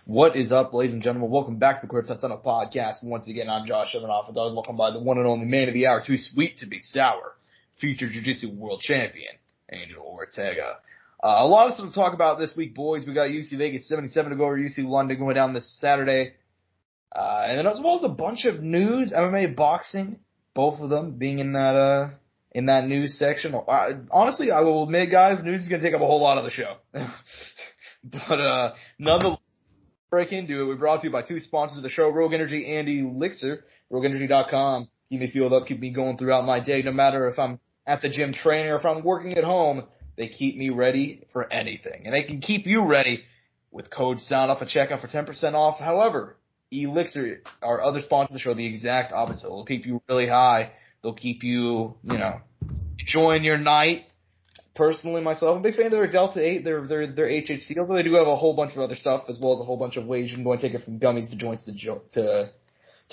What is up, ladies and gentlemen? Welcome back to the Courtside Soundoff podcast. Once again, I'm Josh Evanoff, and I was welcomed by the one and only man of the hour, too sweet to be sour, future Jiu-Jitsu world champion, Angel Ortega. A lot of stuff to talk about this week, boys. We got UFC Vegas 77 to go over, UFC London going down this Saturday. And then as well as a bunch of news, MMA, boxing, both of them being in that news section. Honestly, I will admit, guys, news is going to take up a whole lot of the show. But nonetheless, break into it. We're brought to you by two sponsors of the show, Rogue Energy and ELYXR. RogueEnergy.com. Keep me fueled up, keep me going throughout my day, no matter if I'm at the gym training or if I'm working at home. They keep me ready for anything. And they can keep you ready with code Soundoff at checkout for 10% off. However, ELYXR, our other sponsor of the show, the exact opposite. They'll keep you really high. They'll keep you, enjoying your night. Personally, myself, I'm a big fan of their Delta 8, their HHC, although they do have a whole bunch of other stuff, as well as a whole bunch of ways you can go and take it from gummies to joints to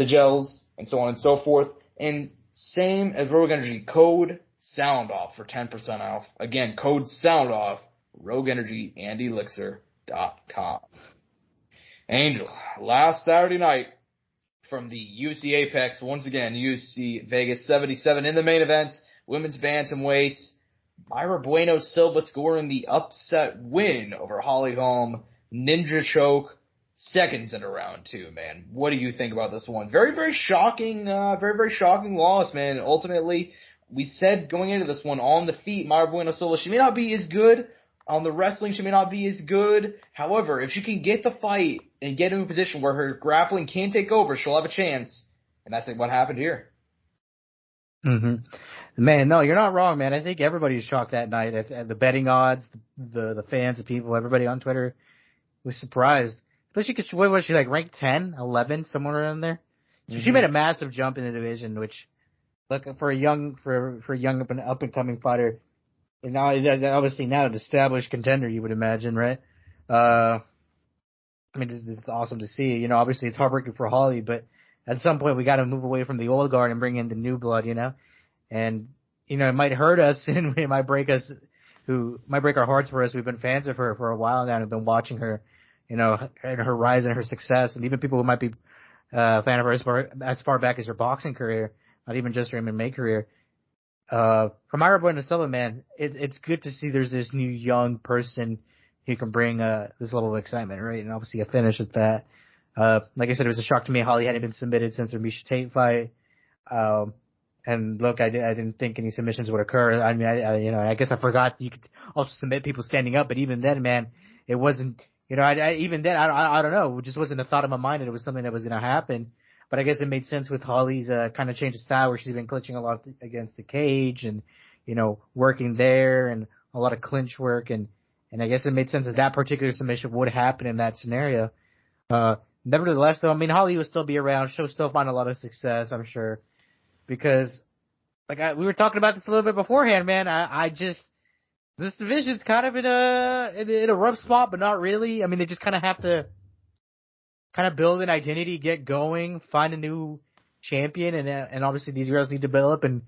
gels, and so on and so forth. And same as Rogue Energy, code Soundoff for 10% off. Again, code Soundoff, Rogue Energy and ELYXR.com. Angel, last Saturday night from the UFC Apex, once again, UFC Vegas 77 in the main event, women's bantamweights. Mayra Bueno Silva scoring the upset win over Holly Holm. Ninja choke, seconds into round two, man. What do you think about this one? Very, very shocking loss, man. Ultimately, we said going into this one on the feet, Mayra Bueno Silva, she may not be as good. On the wrestling, she may not be as good. However, if she can get the fight and get in a position where her grappling can take over, she'll have a chance. And that's what happened here. Mm-hmm. Man, no, you're not wrong, man. I think everybody was shocked that night at the betting odds, the fans, the people, everybody on Twitter was surprised. Especially because, what was she, like, ranked 10, 11, somewhere around there? So she made a massive jump in the division, which, look, for a young up and coming fighter, and now, obviously now an established contender, you would imagine, right? I mean, this is awesome to see. Obviously it's heartbreaking for Holly, but at some point we got to move away from the old guard and bring in the new blood, And, it might hurt us and it might break our hearts for us. We've been fans of her for a while now and have been watching her, and her rise and her success. And even people who might be a fan of her as far back as her boxing career, not even just her MMA career. For Mayra Bueno Silva, man, it's good to see there's this new young person who can bring this level of excitement, right? And obviously a finish at that. Like I said, it was a shock to me. Holly hadn't been submitted since her Miesha Tate fight. And look, I didn't think any submissions would occur. I mean, I guess I forgot you could also submit people standing up, but even then, man, it wasn't, even then, I don't know, it just wasn't a thought in my mind that it was something that was going to happen. But I guess it made sense with Holly's, kind of change of style where she's been clinching a lot against the cage and, working there and a lot of clinch work. And I guess it made sense that particular submission would happen in that scenario. Nevertheless, though, I mean, Holly will still be around. She'll still find a lot of success, I'm sure. Because, we were talking about this a little bit beforehand, man. This division's kind of in a rough spot, but not really. I mean, they just kind of have to build an identity, get going, find a new champion, and obviously these girls need to develop. And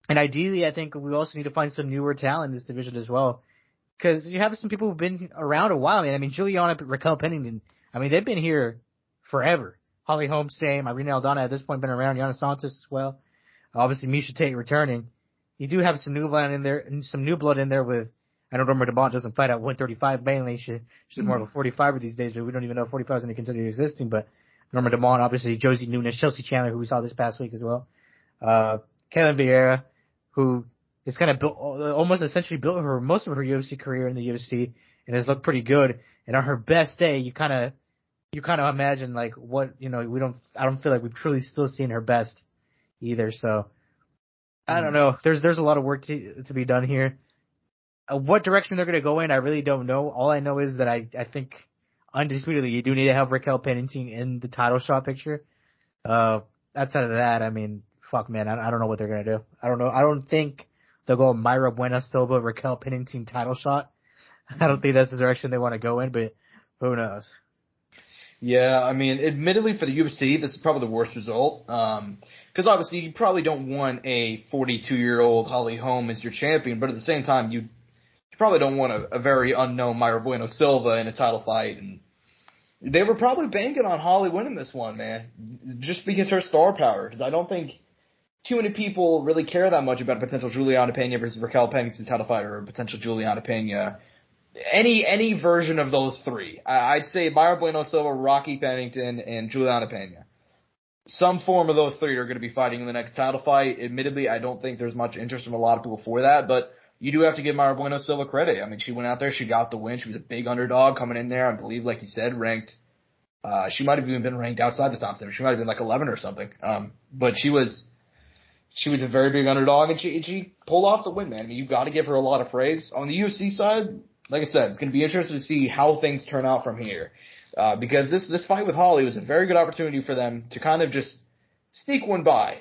ideally, I think we also need to find some newer talent in this division as well. Because you have some people who've been around a while, man. I mean, Juliana, Raquel Pennington, they've been here forever. Holly Holm, same. Irene Aldana at this point been around. Yana Santos as well. Obviously, Miesha Tate returning. You do have some new blood in there, with. I know Norma DeMont doesn't fight at 135 mainly. She's more of a 45er these days, but we don't even know if 45 is going to continue existing. But Norma DeMont, obviously, Josie Nunes, Chelsea Chandler, who we saw this past week as well. Kaylin Vieira, who is kind of almost essentially built most of her UFC career in the UFC and has looked pretty good. And on her best day, you kind of imagine like what, I don't feel like we've truly still seen her best either. So I don't know. There's a lot of work to be done here. What direction they're going to go in, I really don't know. All I know is that I think undisputedly you do need to have Raquel Pennington in the title shot picture. Outside of that, fuck man, I don't know what they're going to do. I don't know. I don't think they'll go Mayra Bueno Silva, Raquel Pennington title shot. I don't think that's the direction they want to go in, but who knows? Yeah, admittedly for the UFC, this is probably the worst result. Because obviously you probably don't want a 42-year-old Holly Holm as your champion, but at the same time, you probably don't want a very unknown Mayra Bueno Silva in a title fight. And They were probably banking on Holly winning this one, man, just because her star power. Because I don't think too many people really care that much about a potential Juliana Pena versus Raquel Pennington title fight or a potential Juliana Pena. Any version of those three. I'd say Mayra Bueno Silva, Rocky Pennington, and Juliana Pena. Some form of those three are going to be fighting in the next title fight. Admittedly, I don't think there's much interest from a lot of people for that, but you do have to give Mayra Bueno Silva credit. I mean, she went out there, she got the win. She was a big underdog coming in there. I believe, like you said, ranked. She might have even been ranked outside the top 7. She might have been like 11 or something. But she was a very big underdog, and she pulled off the win, man. I mean, you got to give her a lot of praise. On the UFC side, like I said, it's going to be interesting to see how things turn out from here. Because this fight with Holly was a very good opportunity for them to kind of just sneak one by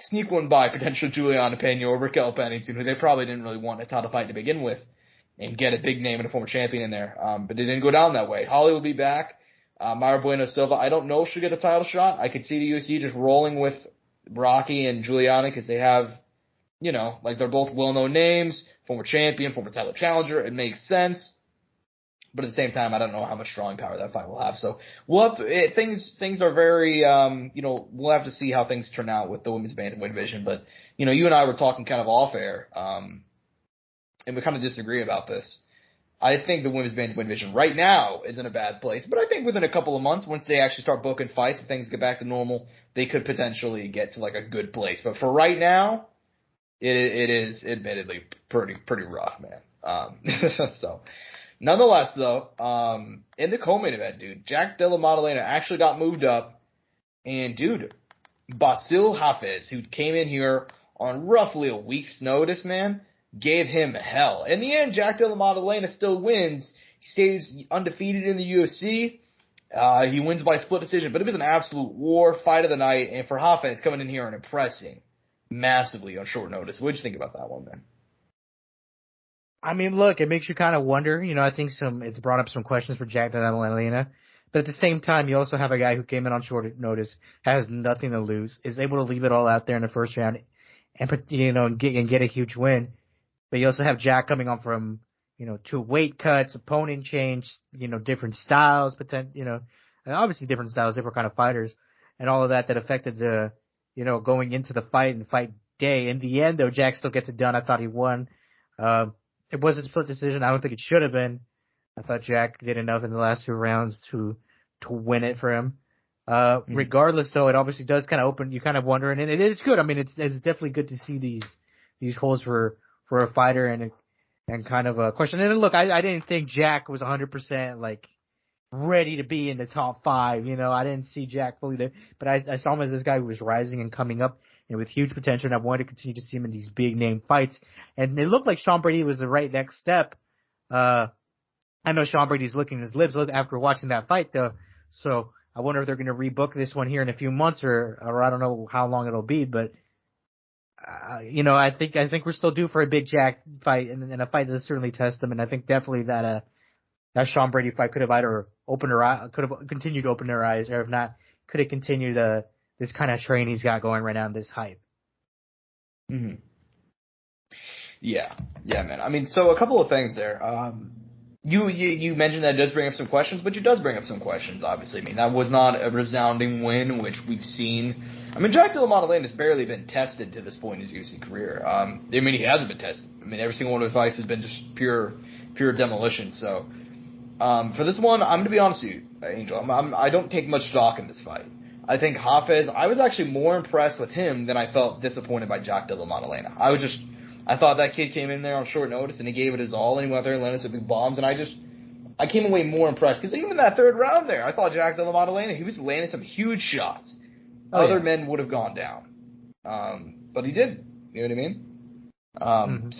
potential Juliana Pena or Raquel Pennington, who they probably didn't really want a title fight to begin with, and get a big name and a former champion in there. But they didn't go down that way. Holly will be back. Mayra Bueno Silva, I don't know if she'll get a title shot. I could see the UFC just rolling with Rocky and Juliana because they have, like they're both well-known names, former champion, former title challenger. It makes sense. But at the same time, I don't know how much drawing power that fight will have. So we'll have to, things are very, we'll have to see how things turn out with the women's bantamweight division. But, you and I were talking kind of off air, and we kind of disagree about this. I think the women's bantamweight division right now is in a bad place. But I think within a couple of months, once they actually start booking fights and things get back to normal, they could potentially get to like a good place. But for right now, it is admittedly pretty rough, man. So. Nonetheless, though, in the co-main event, dude, Jack Della Maddalena actually got moved up, and dude, Basil Hafez, who came in here on roughly a week's notice, man, gave him hell. In the end, Jack Della Maddalena still wins. He stays undefeated in the UFC. He wins by split decision, but it was an absolute war, fight of the night, and for Hafez coming in here and impressing massively on short notice. What'd you think about that one, man? I mean, look, it makes you kind of wonder. I think it's brought up some questions for Jack Della Maddalena. But at the same time, you also have a guy who came in on short notice, has nothing to lose, is able to leave it all out there in the first round, and get a huge win. But you also have Jack coming on from 2 weight cuts, opponent change, different styles, and obviously different styles, different kind of fighters, and all of that affected the going into the fight and fight day. In the end, though, Jack still gets it done. I thought he won. It was a split decision. I don't think it should have been. I thought Jack did enough in the last 2 rounds to win it for him. Regardless, though, it obviously does kind of open. You kind of wondering, and it's good. I mean, it's definitely good to see these holes for a fighter and kind of a question. And look, I didn't think Jack was 100% like ready to be in the top 5. I didn't see Jack fully there, but I saw him as this guy who was rising and coming up. And with huge potential, and I wanted to continue to see him in these big name fights. And it looked like Sean Brady was the right next step. I know Sean Brady's licking his lips after watching that fight, though. So I wonder if they're going to rebook this one here in a few months, or I don't know how long it'll be. But I think we're still due for a big Jack fight, and a fight that certainly tests them. And I think definitely that Sean Brady fight could have either could have continued to open their eyes, or if not, could have continued this kind of train he's got going right now, this hype. Mm-hmm. Yeah, man. I mean, so a couple of things there. You mentioned that it does bring up some questions, but it does bring up some questions, obviously. I mean, that was not a resounding win, which we've seen. I mean, Jack Della Maddalena has barely been tested to this point in his UFC career. He hasn't been tested. I mean, every single one of his fights has been just pure demolition. So, for this one, I'm going to be honest with you, Angel. I don't take much stock in this fight. I think Hafez, I was actually more impressed with him than I felt disappointed by Jack Della Maddalena. I thought that kid came in there on short notice and he gave it his all and he went there and landed some big bombs, and I came away more impressed because even in that 3rd round there, I thought Jack Della Maddalena, he was landing some huge shots. Other men would have gone down. But he did. You know what I mean?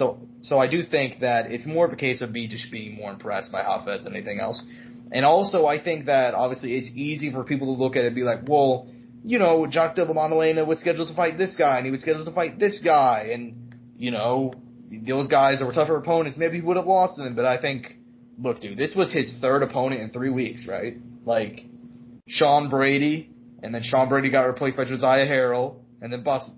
So I do think that it's more of a case of me just being more impressed by Hafez than anything else. And also, I think that, obviously, it's easy for people to look at it and be like, well, Jack Della Maddalena was scheduled to fight this guy, and he was scheduled to fight this guy, and, those guys that were tougher opponents, maybe he would have lost them. But I think, look, dude, this was his 3rd opponent in 3 weeks, right? Like, Sean Brady, and then Sean Brady got replaced by Josiah Harrell, and then Basil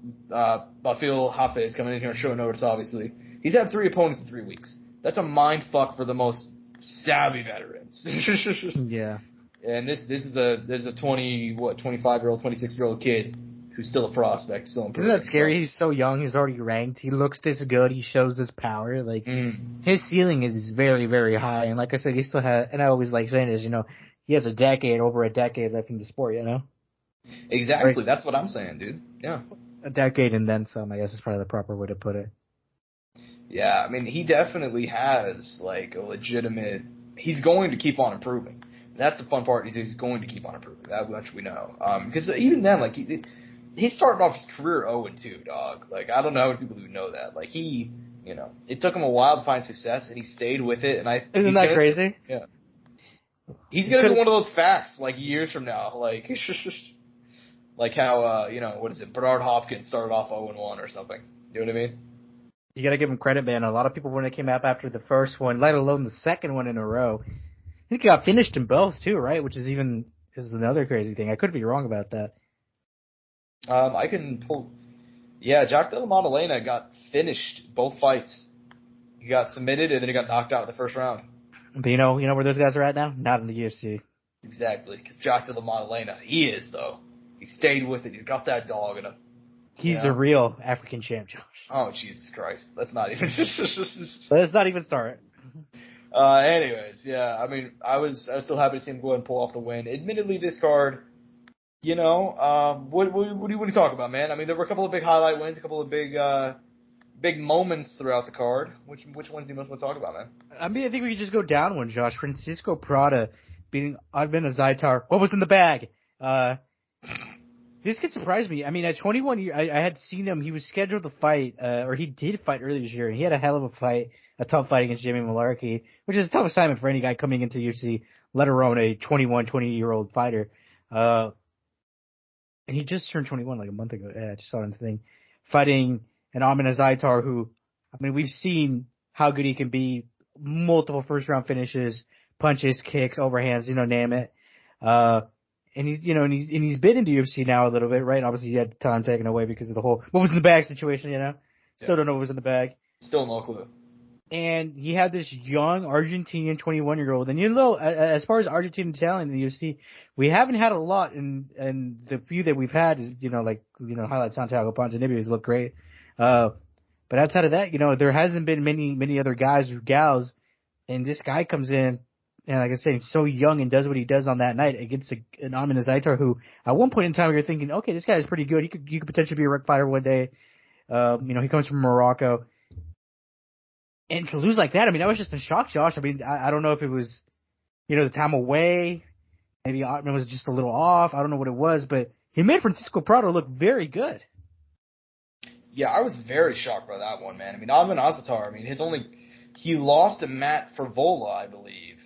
Hafez coming in here and showing notice, obviously. He's had 3 opponents in 3 weeks. That's a mind fuck for the most savvy veterans. Yeah. And there's a 25-year-old, 26-year-old kid who's still a prospect, still improving. Isn't that scary? So. He's so young. He's already ranked. He looks this good. He shows this power. Like, his ceiling is very, very high. And like I said, he still has, and I always like saying this, he has over a decade left in the sport, Exactly. Right. That's what I'm saying, dude. Yeah. A decade and then some, I guess is probably the proper way to put it. Yeah, I mean, he definitely has, like, a legitimate, he's going to keep on improving. That's the fun part, is he's going to keep on improving. That much we know. Because even then, like, he started off his career 0-2, dog. Like, I don't know how many people who know that. Like, it took him a while to find success, and he stayed with it. And Isn't that crazy? Yeah. He's going to be one of those facts, like, years from now. Like, like how, Bernard Hopkins started off 0-1 or something. You know what I mean? You got to give him credit, man. A lot of people, when they came up after the first one, let alone the second one in a row, I think he got finished in both, too, right? Which is another crazy thing. I could be wrong about that. I can pull. Yeah, Jack Della Maddalena got finished both fights. He got submitted and then he got knocked out in the first round. But you know where those guys are at now? Not in the UFC. Exactly, because Jack Della Maddalena, he is though. He stayed with it. He's got that dog in him. He's the real African champ, Josh. Oh Jesus Christ! Let's not even. Let's not even start. Anyways, yeah. I mean, I was still happy to see him go ahead and pull off the win. Admittedly, this card. What do you talk about, man? I mean, there were a couple of big highlight wins, a couple of big moments throughout the card. Which ones do you most want to talk about, man? I mean, I think we could just go down one, Josh. Francisco Prada beating Adbena Zaitar. What was in the bag? This could surprise me. I mean, at 21 years, I had seen him. He was scheduled to fight, or he did fight earlier this year, and he had a hell of a fight, a tough fight against Jamie Mullarkey, which is a tough assignment for any guy coming into UFC, let alone a 20-year-old fighter. And he just turned 21 like a month ago. Yeah, I just saw it on the thing. Fighting an Adbena Zaitar who, I mean, we've seen how good he can be. Multiple first-round finishes, punches, kicks, overhands, name it. And he's been in the UFC now a little bit, right? Obviously, he had time taken away because of the whole what was in the bag situation, Still don't know what was in the bag. Still no clue. And he had this young Argentinian 21-year-old. And as far as Argentinian talent in the UFC, we haven't had a lot. And the few that we've had is, highlight Santiago Ponzinibbio has looked great. But outside of that, there hasn't been many other guys or gals. And this guy comes in, and like I said, he's so young and does what he does on that night against an Adbena Zaitar who, at one point in time, you're thinking, okay, this guy is pretty good. You could potentially be a rec fighter one day. He comes from Morocco. And to lose like that, I mean, that was just a shock, Josh. I mean, I don't know if it was, the time away. Maybe Adbena was just a little off. I don't know what it was, but he made Francisco Prado look very good. Yeah, I was very shocked by that one, man. I mean, Adbena Zaitar, I mean, he lost to Matt Fervola, I believe,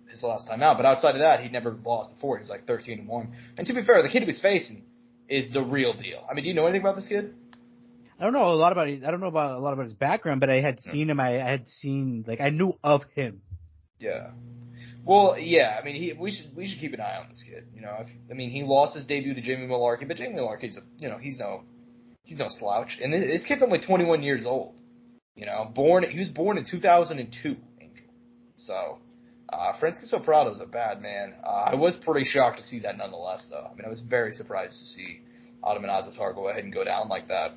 his last time out. But outside of that, he'd never lost before. He was like 13-1. And to be fair, the kid he was facing is the real deal. I mean, do you know anything about this kid? I don't know a lot about his background, but I had seen him. I knew of him. Yeah. Well, yeah. I mean, we should keep an eye on this kid. He lost his debut to Jamie Mullarkey, but Jamie Mullarkey's he's no slouch. And this kid's only 21 years old. He was born in 2002, Angel. So, Francisco Prado's a bad man. I was pretty shocked to see that nonetheless, though. I mean, I was very surprised to see Adbena Zaitar go ahead and go down like that.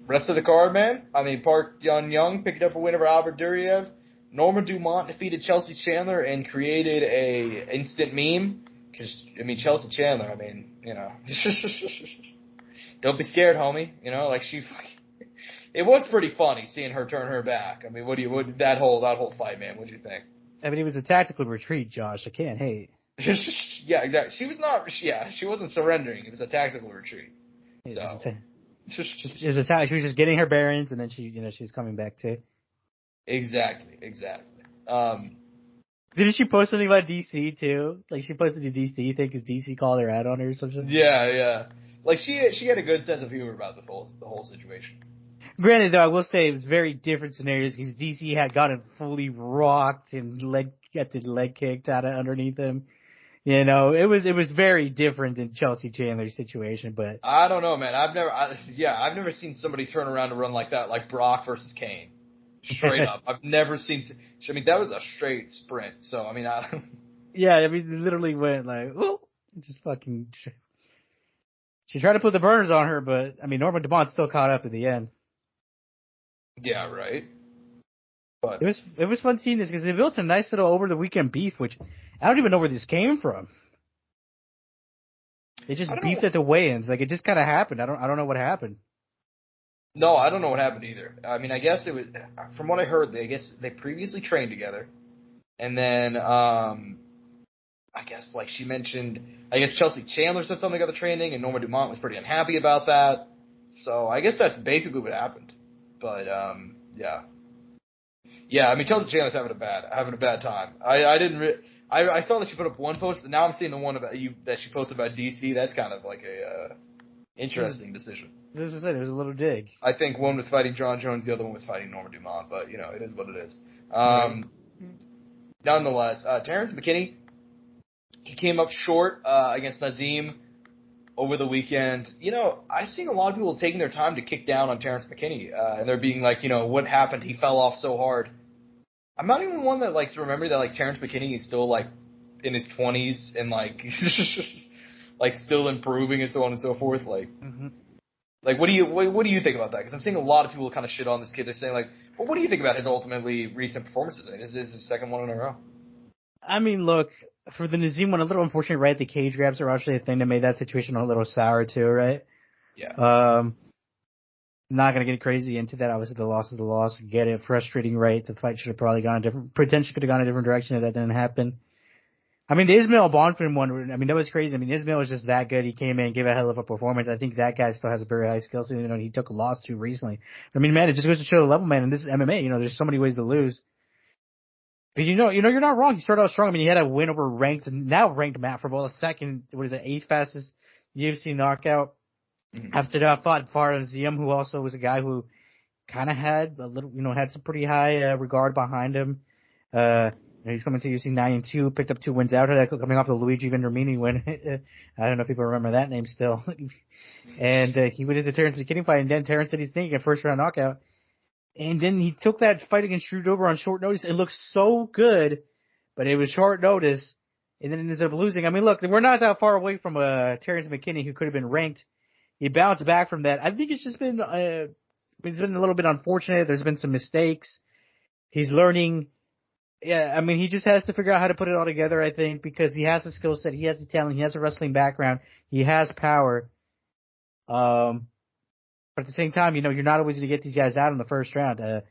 Rest of the card, man. I mean, Park Young picked up a win over Albert Duriev. Norma Dumont defeated Chelsea Chandler and created a instant meme. Because, Chelsea Chandler, don't be scared, homie. It was pretty funny seeing her turn her back. I mean, that whole fight, man? What'd you think? I mean, it was a tactical retreat, Josh. I can't hate. Yeah, exactly. She wasn't surrendering. It was a tactical retreat. Yeah, so. She was just getting her bearings, and then she's coming back too. Exactly. Didn't she post something about DC too? Like she posted a DC thing because DC called her out on her or something. Yeah. Like she had a good sense of humor about the whole situation. Granted, though, I will say it was very different scenarios because DC had gotten fully rocked and got the leg kicked out of underneath him. It was very different than Chelsea Chandler's situation, but I don't know, man. I've never seen somebody turn around and run like that, like Brock versus Kane. Straight up. I've never seen, that was a straight sprint. So, Yeah, I mean, it literally went like, oh, just fucking. She tried to put the burners on her, but I mean, Norma Dumont still caught up in the end. Yeah, right. It But was fun seeing this because they built some nice little over the weekend beef, which I don't even know where this came from. They I just don't beefed know. at the weigh-ins, like it just kind of happened. I don't know what happened. No, I don't know what happened either. I mean, I guess it was from what I heard. I guess they previously trained together, and then I guess like she mentioned, I guess Chelsea Chandler said something about the training, and Norma Dumont was pretty unhappy about that. So I guess that's basically what happened. But yeah, yeah. I mean, Chelsea Chandler's having a bad time. I didn't. I saw that she put up one post, and now I'm seeing the one about you that she posted about DC. That's kind of like a interesting decision. This was it. It was a little dig. I think one was fighting John Jones, the other one was fighting Norma Dumont, but you know, it is what it is. Right. Nonetheless, Terrence McKinney, he came up short against Nazim over the weekend. You know, I've seen a lot of people taking their time to kick down on Terrence McKinney, and they're being like, you know, what happened? He fell off so hard. I'm not even one that likes to remember that like Terrence McKinney is still like in his 20s and like like still improving and so on and so forth. Mm-hmm. Like, what do you think about that? Because I'm seeing a lot of people kind of shit on this kid. They're saying like, well, what do you think about his ultimately recent performances? I mean, this is his second one in a row. I mean, look, for the Nazim one, a little unfortunate, right? The cage grabs are actually a thing that made that situation a little sour too, right? Yeah. Not gonna get crazy into that. Obviously, the loss is the loss. Get it? Frustrating, right? The fight should have probably potentially could have gone a different direction if that didn't happen. I mean, the Ismail Bonfim one, I mean, that was crazy. I mean, Ismail was just that good. He came in and gave a hell of a performance. I think that guy still has a very high skill set, even though he took a loss too recently. I mean, man, it just goes to show the level, man. And this is MMA. You know, there's so many ways to lose. But you're not wrong. He started out strong. I mean, he had a win over now ranked Matt Frevola, second, what is it, eighth fastest UFC knockout. Mm-hmm. After that, fought Faraz Ziam, who also was a guy who kind of had a little, had some pretty high regard behind him. He's coming to UFC 9-2, picked up 2 wins out of that, coming off the Luigi Vendramin win. I don't know if people remember that name still. And he went into Terrence McKinney fight, and then Terrence did his thing, a first round knockout. And then he took that fight against Shrudover on short notice. It looked so good, but it was short notice, and then it ended up losing. I mean, look, we're not that far away from Terrence McKinney, who could have been ranked. He bounced back from that. I think it's just been it's been a little bit unfortunate. There's been some mistakes. He's learning. Yeah, I mean, he just has to figure out how to put it all together, I think, because he has the skill set, he has the talent, he has a wrestling background, he has power. But at the same time, you're not always going to get these guys out in the first round. I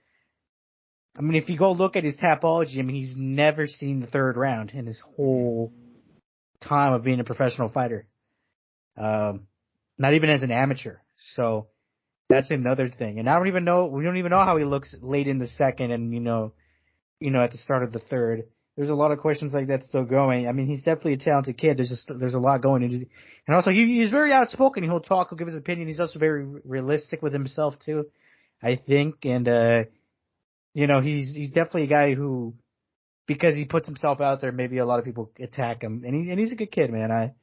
mean, if you go look at his Tapology, I mean, he's never seen the third round in his whole time of being a professional fighter. Not even as an amateur. So that's another thing. And we don't even know how he looks late in the second and, at the start of the third. There's a lot of questions like that still going. I mean, he's definitely a talented kid. There's a lot going into, and also he's very outspoken. He'll talk, he'll give his opinion. He's also very realistic with himself too, I think. And, he's definitely a guy who, because he puts himself out there, maybe a lot of people attack him. And he's a good kid, man.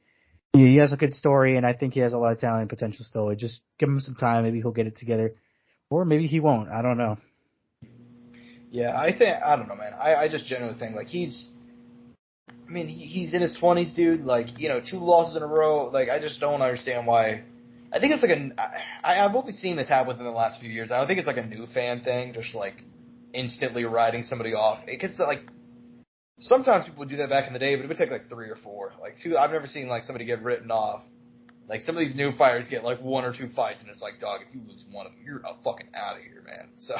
He has a good story, and I think he has a lot of talent and potential still. Just give him some time. Maybe he'll get it together. Or maybe he won't. I don't know. Yeah, I don't know, man. I just generally think like he's in his 20s, dude. Like, 2 losses in a row. Like, I just don't understand why. I think it's like I've only seen this happen within the last few years. I don't think it's like a new fan thing, just like instantly writing somebody off. Because like sometimes people would do that back in the day, but it would take like 3 or 4. Like 2, I've never seen like somebody get written off. Like some of these new fighters get like 1 or 2 fights, and it's like, dog, if you lose one of them, you're fucking out of here, man. So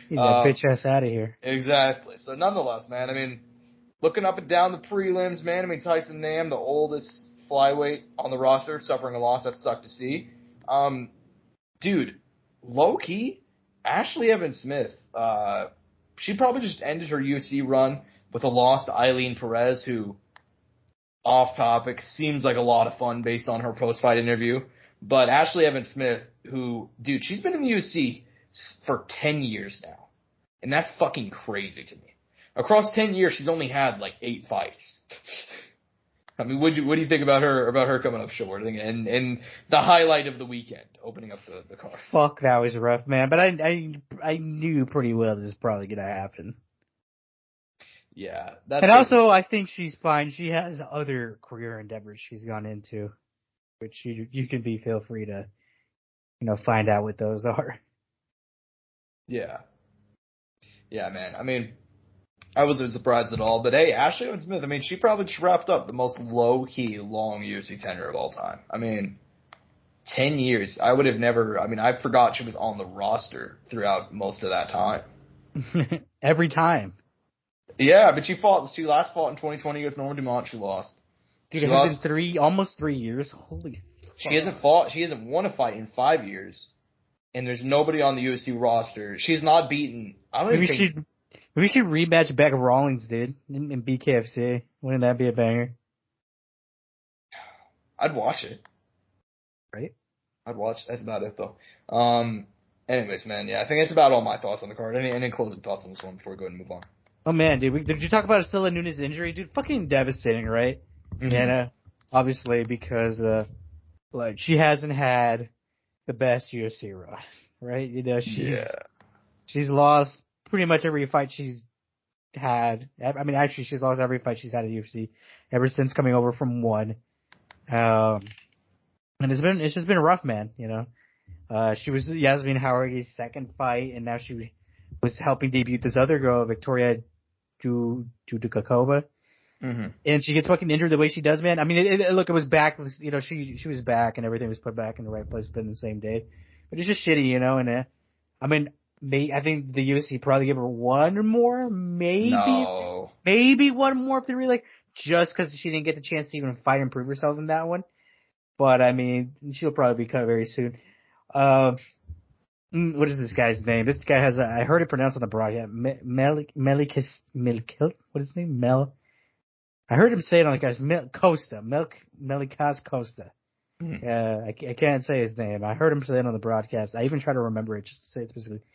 Get that bitch ass out of here. exactly. So nonetheless, man, I mean, looking up and down the prelims, man, I mean, Tyson Nam, the oldest flyweight on the roster, suffering a loss. That sucked to see. Dude, low key, Ashley Evans Smith, she probably just ended her UFC run with a loss to Eileen Perez, who, off topic, seems like a lot of fun based on her post-fight interview. But Ashley Evans Smith, who, dude, she's been in the UFC for 10 years now. And that's fucking crazy to me. Across 10 years, she's only had like 8 fights. I mean, what do you think about her coming up short and the highlight of the weekend, opening up the card? Fuck, that was rough, man. But I knew pretty well this is probably gonna happen. Yeah. And also, I think she's fine. She has other career endeavors she's gone into, which you can feel free to, find out what those are. Yeah. Yeah, man. I mean, I wasn't surprised at all. But hey, Ashley Owen Smith, I mean, she probably just wrapped up the most low-key, long UFC tenure of all time. I mean, 10 years. I would have never, I mean, I forgot she was on the roster throughout most of that time. Every time. Yeah, but she last fought in 2020 against Norma Dumont. She lost. Dude, it has been almost 3 years. Holy fuck. She hasn't won a fight in 5 years. And there's nobody on the UFC roster. She's not beaten. Maybe we should rematch Becca Rawlings, dude, in BKFC. Wouldn't that be a banger? I'd watch it. Right? I'd watch. That's about it, though. Anyways, man, yeah, I think that's about all my thoughts on the card. Any closing thoughts on this one before we go ahead and move on? Oh, man, dude. Did you talk about Estela Nunes' injury? Dude, fucking devastating, right? Mm-hmm. And, obviously, because, she hasn't had the best UFC run, right? She's lost pretty much every fight she's had. I mean, actually, she's lost every fight she's had at UFC ever since coming over from one. And it's just been rough, man, She was Yasmin Howard's second fight, and now she was helping debut this other girl, Victoria Judukakova. Mm-hmm. And she gets fucking injured the way she does, man. I mean, it was back, she was back and everything was put back in the right place within the same day. But it's just shitty, and I mean, I think the UFC probably give her one more, maybe one more if they really just because she didn't get the chance to even fight and prove herself in that one. But I mean, she'll probably be cut very soon. What is this guy's name? This guy has I heard it pronounced on the broadcast. Melikis. What is his name? I heard him say it on the guy's Melikas Costa. I can't say his name. I heard him say it on the broadcast. I even tried to remember it just to say it specifically.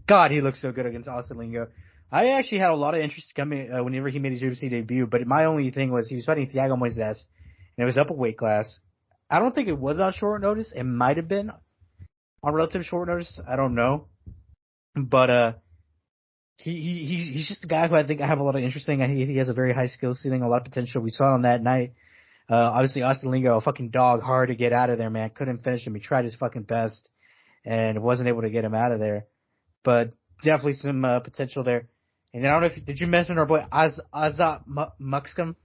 God, he looks so good against Austin Lingo. I actually had a lot of interest coming whenever he made his UFC debut, but my only thing was he was fighting Thiago Moises, and it was up a weight class. I don't think it was on short notice. It might have been on relative short notice. I don't know, but he's just a guy who I think I have a lot of interest in. He has a very high skill ceiling, a lot of potential. We saw it on that night. Obviously, Austin Lingo, a fucking dog, hard to get out of there, man. Couldn't finish him. He tried his fucking best and wasn't able to get him out of there. But definitely some potential there. And I don't know did you mention our boy Azat Muxcom?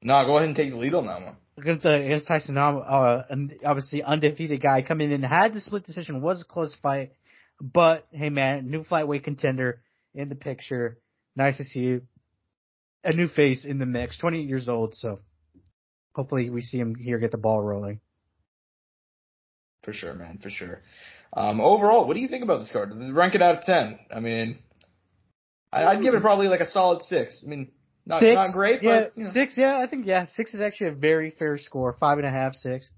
No, go ahead and take the lead on that one. Against Tyson Nam, obviously undefeated guy coming in, had the split decision, was a close fight. But, hey man, new flyweight contender in the picture. Nice to see you. A new face in the mix, 28 years old, so hopefully we see him here get the ball rolling. For sure, man, for sure. Overall, what do you think about this card? Rank it out of 10. I mean, I'd give it probably like a solid 6. I mean, not great, but... 6, yeah, I think, 6 is actually a very fair score. 5.5, 6.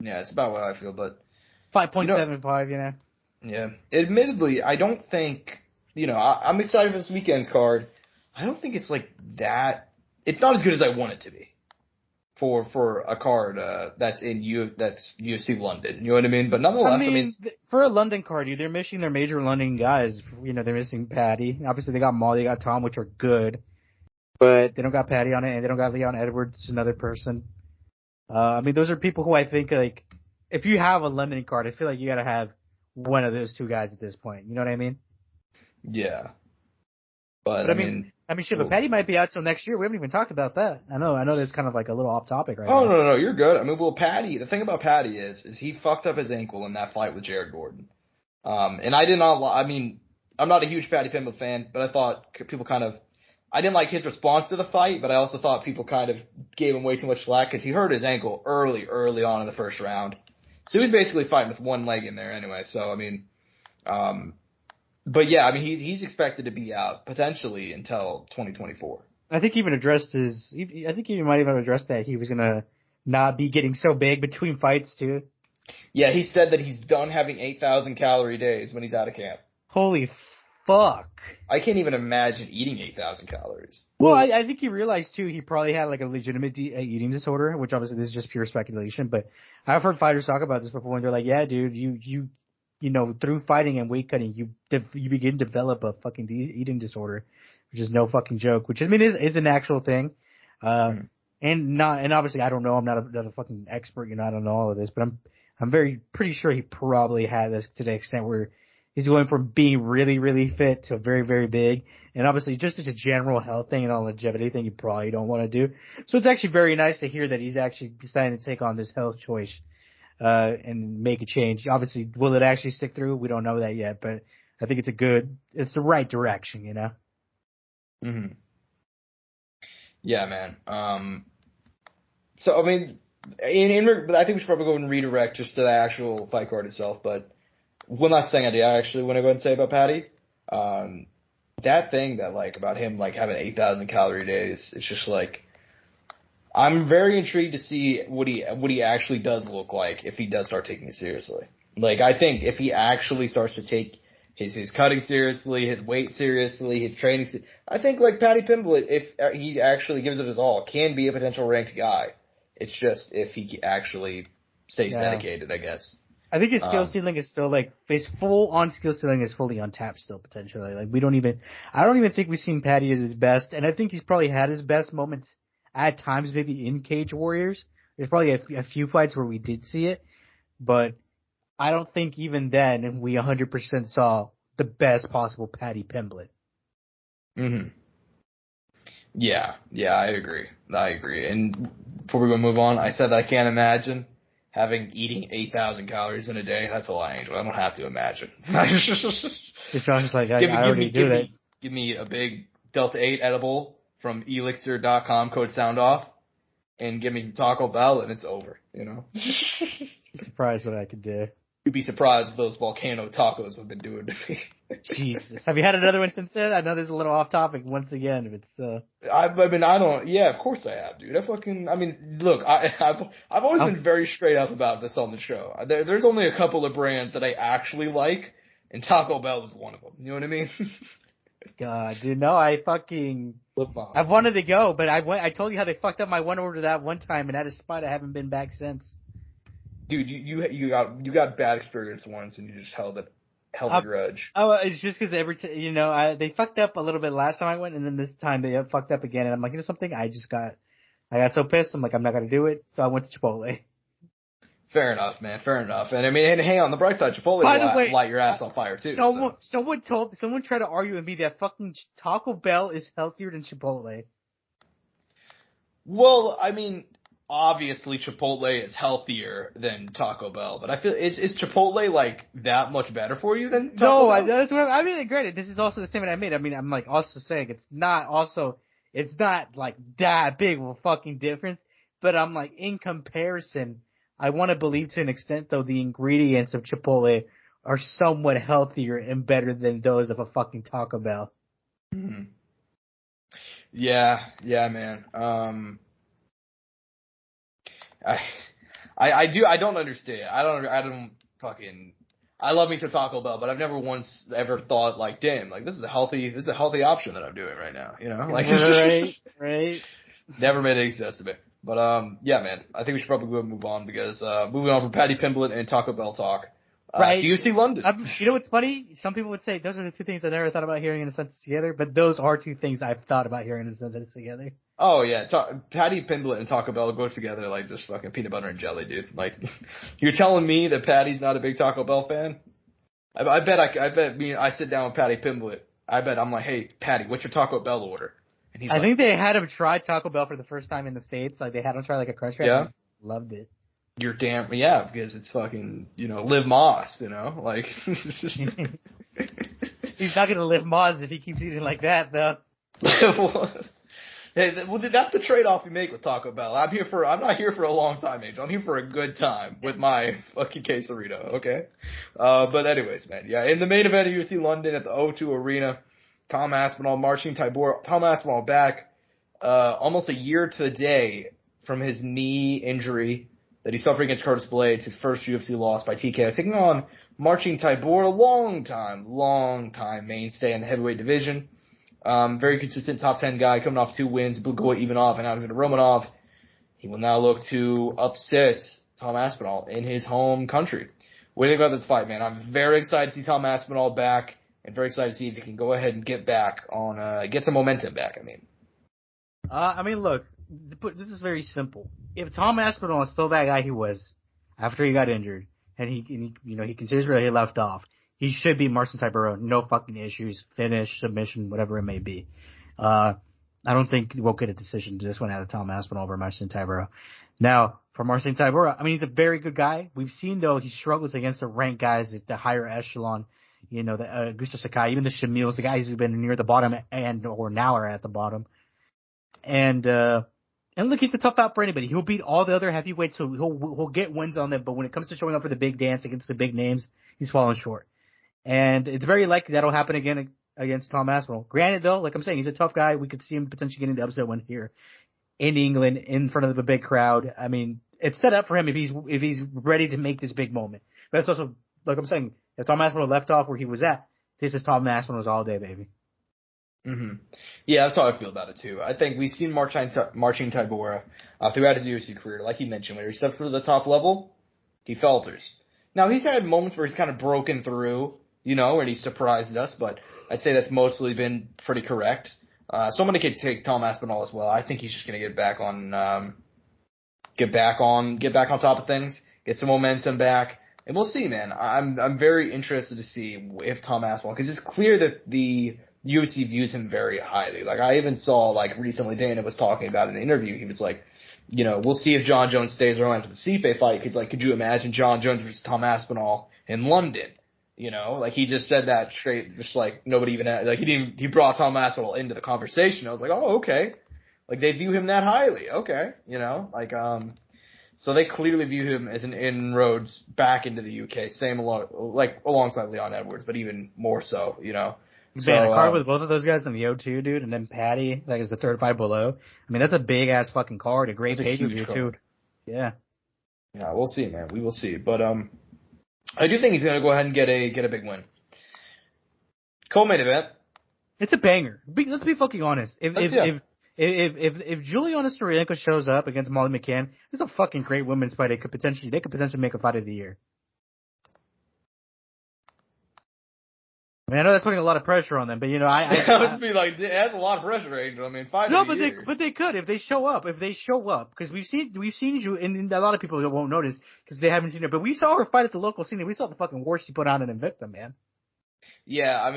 Yeah, it's about what I feel, but... 5.75, Yeah. Admittedly, I don't think, I'm excited for this weekend's card. I don't think it's like that. It's not as good as I want it to be for a card that's UFC London. You know what I mean? But nonetheless, I mean for a London card, they're missing their major London guys. They're missing Patty. Obviously, they got Molly, they got Tom, which are good, but they don't got Patty on it, and they don't got Leon Edwards, another person. I mean, those are people who I think if you have a London card, I feel like you got to have one of those two guys at this point. You know what I mean? Yeah. But I mean, shit, but Patty might be out till next year. We haven't even talked about that. I know that's kind of like a little off topic right now. No, you're good. I mean, well, Patty, the thing about Patty is he fucked up his ankle in that fight with Jared Gordon. And I did not, I mean, I'm not a huge Patty Pimblett fan, but I thought people I didn't like his response to the fight, but I also thought people kind of gave him way too much slack because he hurt his ankle early on in the first round. So he was basically fighting with one leg in there anyway. So, I mean, but yeah, I mean, he's expected to be out potentially until 2024. I think he even addressed I think he might even addressed that he was gonna not be getting so big between fights too. Yeah, he said that he's done having 8,000 calorie days when he's out of camp. Holy fuck! I can't even imagine eating 8,000 calories. Well, I think he realized too he probably had like a legitimate eating disorder, which obviously this is just pure speculation. But I've heard fighters talk about this before, and they're like, "Yeah, dude, you through fighting and weight cutting, you begin to develop a fucking eating disorder, which is no fucking joke, which I mean is an actual thing. And obviously I don't know, I'm not a fucking expert, I don't know all of this, but I'm pretty sure he probably had this to the extent where he's going from being really, really fit to very, very big. And obviously just as a general health thing and a longevity thing you probably don't want to do. So it's actually very nice to hear that he's actually deciding to take on this health choice, and make a change. Obviously, will it actually stick through? We don't know that yet, but I think it's the right direction, Mm-hmm. Yeah, man. So, I mean, I think we should probably go and redirect just to the actual fight card itself, but one last thing I actually want to go ahead and say about Patty. That thing that, about him, having 8,000 calorie days, it's just, I'm very intrigued to see what he actually does look like if he does start taking it seriously. I think if he actually starts to take his cutting seriously, his weight seriously, his training, I think, Patty Pimblett, if he actually gives it his all, can be a potential ranked guy. It's just if he actually stays dedicated, I guess. I think his skill ceiling is still his full on skill ceiling is fully untapped still potentially. I don't even think we've seen Patty as his best, and I think he's probably had his best moments at times maybe in Cage Warriors. There's probably a few fights where we did see it, but I don't think even then we 100% saw the best possible Patty Pimblett. Mm-hmm. Yeah, I agree. And before we go move on, I said that I can't imagine eating 8,000 calories in a day. That's a lie, Angel. I don't have to imagine. It's just I already do that. Give me a big Delta 8 edible from ELYXR.com, code Soundoff, and give me some Taco Bell, and it's over, Surprised what I could do. You'd be surprised if those volcano tacos have been doing to me. Jesus. Have you had another one since then? I know this is a little off topic once again, but it's of course I have, dude. Look, I've always been very straight up about this on the show. There's only a couple of brands that I actually like, and Taco Bell is one of them. You know what I mean? God, dude, no, I've wanted to go, but I told you how they fucked up my one order that one time, and at a spot I haven't been back since. Dude, you got bad experience once, and you just held a grudge. Oh, it's just because they fucked up a little bit last time I went, and then this time they fucked up again, and I'm like, something? I got so pissed, I'm like, I'm not gonna do it, so I went to Chipotle. Fair enough, man. Fair enough. And hang on the bright side, Chipotle will light your ass on fire too. Someone tried to argue with me that fucking Taco Bell is healthier than Chipotle. Well, obviously Chipotle is healthier than Taco Bell, but I feel is Chipotle that much better for you than Taco Bell? No, that's what granted, this is also the statement I made. I'm also saying it's not that big of a fucking difference, but I'm in comparison, I want to believe to an extent though the ingredients of Chipotle are somewhat healthier and better than those of a fucking Taco Bell. Mm-hmm. Yeah, man. I don't understand. I love me some Taco Bell, but I've never once ever thought damn, this is a healthy option that I'm doing right now, Right. Never made any sense to me. But, yeah, man, I think we should probably go and move on because, moving on from Patty Pimblett and Taco Bell talk, right. to UFC London. You know what's funny? Some people would say those are the two things I never thought about hearing in a sentence together, but those are two things I've thought about hearing in a sentence together. Oh, yeah. Patty Pimblett and Taco Bell go together like just fucking peanut butter and jelly, dude. You're telling me that Patty's not a big Taco Bell fan? I sit down with Patty Pimblett. I'm like, hey, Patty, what's your Taco Bell order? And he's think they had him try Taco Bell for the first time in the States. They had him try a crunch wrap. Yeah. Loved it. You're damn, yeah, because it's fucking, Liv Moss, He's not going to live Moss if he keeps eating like that, though. Well, that's the trade-off you make with Taco Bell. I'm not here for a long time, Angel. I'm here for a good time with my fucking quesarito, okay? But anyways, man, yeah, in the main event of UFC London at the O2 Arena, Tom Aspinall, Marcin Tybura. Tom Aspinall back, almost a year to the day from his knee injury that he suffered against Curtis Blades, his first UFC loss by TKO, taking on Marcin Tybura, long time mainstay in the heavyweight division. Very consistent top 10 guy coming off 2 wins, Blagoy, Evanoff, and Alexander Romanov. He will now look to upset Tom Aspinall in his home country. What do you think about this fight, man? I'm very excited to see Tom Aspinall back. and very excited to see if he can go ahead and get back on, get some momentum back. Look, this is very simple. If Tom Aspinall is still that guy he was after he got injured, and he continues where he left off, he should be Marcin Tybura. No fucking issues. Finish, submission, whatever it may be. I don't think we'll get a decision to this one out of Tom Aspinall over Marcin Tybura. Now, for Marcin Tybura, he's a very good guy. We've seen, though, he struggles against the ranked guys at the higher echelon. The Augusto Sakai, even the Shamils, the guys who've been near the bottom or now are at the bottom. And look, he's a tough out for anybody. He'll beat all the other heavyweights, so he'll get wins on them. But when it comes to showing up for the big dance against the big names, he's falling short. And it's very likely that'll happen again against Tom Aspinall. Granted, though, like I'm saying, he's a tough guy. We could see him potentially getting the upset win here in England in front of a big crowd. It's set up for him if he's ready to make this big moment. But it's also, like I'm saying, if Tom Aspinall left off where he was at, this is Tom Aspinall's all day, baby. Mm-hmm. Yeah, that's how I feel about it too. I think we've seen Marcin Tybura throughout his UFC career. Like he mentioned, when he steps to the top level, he falters. Now, he's had moments where he's kind of broken through, and he surprised us, but I'd say that's mostly been pretty correct. So I'm going to take Tom Aspinall as well. I think he's just going to get back on top of things, get some momentum back, and we'll see, man. I'm very interested to see if Tom Aspinall, because it's clear that the UFC views him very highly. Like, I even saw, recently Dana was talking about in an interview. He was like, we'll see if John Jones stays around for the Stipe fight, because, could you imagine John Jones versus Tom Aspinall in London? He just said that straight, just nobody even had, he brought Tom Aspinall into the conversation. I was like, oh, okay. They view him that highly. Okay. So they clearly view him as an inroads back into the UK, alongside Leon Edwards, but even more so, Man, a card with both of those guys in the O2, dude, and then Patty, is the third fight below. That's a big ass fucking card, a great pay-per-view too. Yeah. Yeah, we'll see, man. We will see. But I do think he's gonna go ahead and get a big win. Co-main event. It's a banger. Let's be fucking honest. If Juliana Starienko shows up against Molly McCann, it's a fucking great women's fight. They could potentially make a fight of the year. I know that's putting a lot of pressure on them, but I would be it has a lot of pressure, Angel. Fight. No, but they could if they show up. Because we've seen you, and a lot of people won't notice because they haven't seen it. But we saw her fight at the local scene, and we saw the fucking war she put on in Invicta, man. Yeah,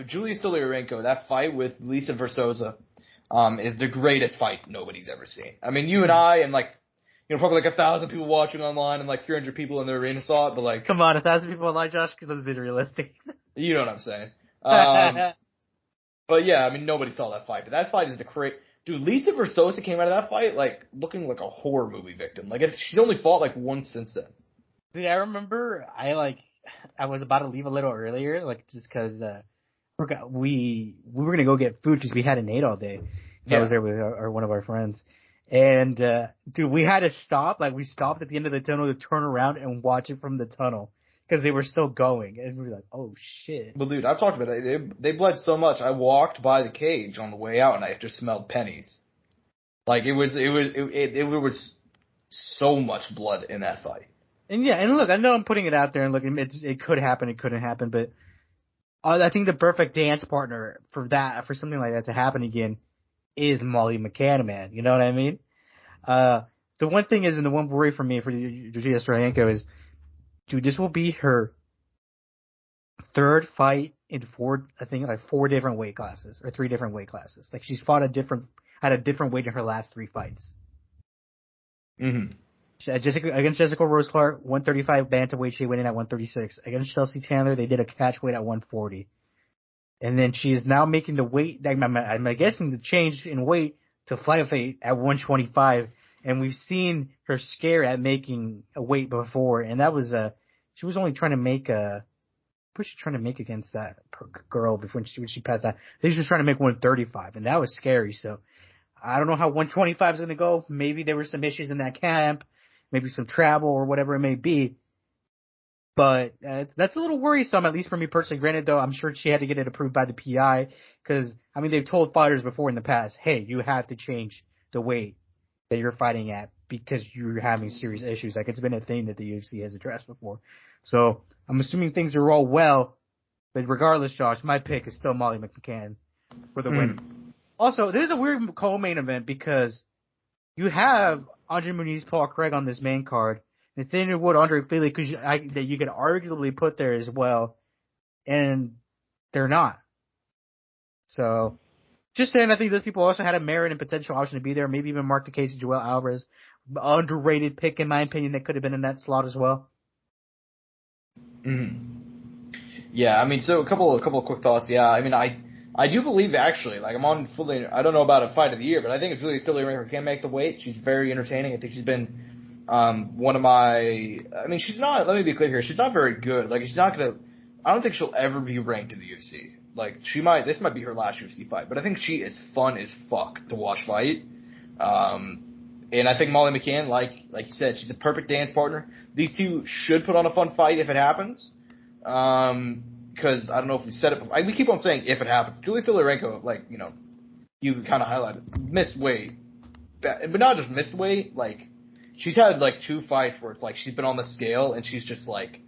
Julia Stoliarenko, that fight with Lisa Versosa, is the greatest fight nobody's ever seen. You and I and probably 1,000 people watching online and 300 people in the arena saw it, but come on, 1,000 people online, Josh, because let's be realistic. You know what I'm saying. But yeah, nobody saw that fight. But that fight is dude, Lisa Versosa came out of that fight looking like a horror movie victim. She's only fought once since then. Dude, I remember I was about to leave a little earlier, just because we were gonna go get food because we hadn't ate all day. I was there with one of our friends. And, dude, we had to stop. We stopped at the end of the tunnel to turn around and watch it from the tunnel because they were still going. And we were like, oh, shit. Well, dude, I've talked about it. They bled so much. I walked by the cage on the way out and I just smelled pennies. It was so much blood in that fight. And yeah, and look, I know I'm putting it out there and look, it could happen, it couldn't happen, but I think the perfect dance partner for something like that to happen again is Molly McCann, man. You know what I mean? The one thing is, and the one worry for me for Julia Starienko is, dude, this will be her third fight in four different weight classes, or 3 different weight classes. She's fought at a different weight in her last 3 fights. Mm-hmm. Against Jessica Rose Clark, 135 bantamweight, she went in at 136. Against Chelsea Chandler, they did a catch weight at 140. And then she is now making the weight, I'm guessing the change in weight to flyweight at 125. And we've seen her scare at making a weight before. And that was, she was only trying to make what was she trying to make against that girl before she passed that? I think she was trying to make 135. And that was scary. So I don't know how 125 is going to go. Maybe there were some issues in that camp, maybe some travel or whatever it may be. But that's a little worrisome, at least for me personally. Granted, though, I'm sure she had to get it approved by the PI because, they've told fighters before in the past, hey, you have to change the weight that you're fighting at because you're having serious issues. It's been a thing that the UFC has addressed before. So I'm assuming things are all well. But regardless, Josh, my pick is still Molly McCann for the win. Also, this is a weird co-main event because you have Andre Muniz, Paul Craig on this main card. Nathaniel Wood, Andre Fili, that you could arguably put there as well, and they're not. So, just saying, I think those people also had a merit and potential option to be there. Maybe even Mark DeCasey, Joel Alvarez, underrated pick in my opinion that could have been in that slot as well. Yeah, I mean, so a couple of quick thoughts. Yeah, I mean, I do believe actually, like I'm on fully. I don't know about a fight of the year, but I think if Julia Stiller can make the weight, she's very entertaining. I think she's been one of my. I mean, she's not. Let me be clear here. She's not very good. Like she's not gonna. I don't think she'll ever be ranked in the UFC. Like she might. This might be her last UFC fight, but I think she is fun as fuck to watch fight. And I think Molly McCann, like you said, she's a perfect dance partner. These two should put on a fun fight if it happens. Because I don't know if we said it before. We keep on saying if it happens. Julia Stoliarenko, like, you know, you kind of highlighted, missed weight. But not just missed weight, like, she's had, like, 2 fights where it's like she's been on the scale and she's just, like,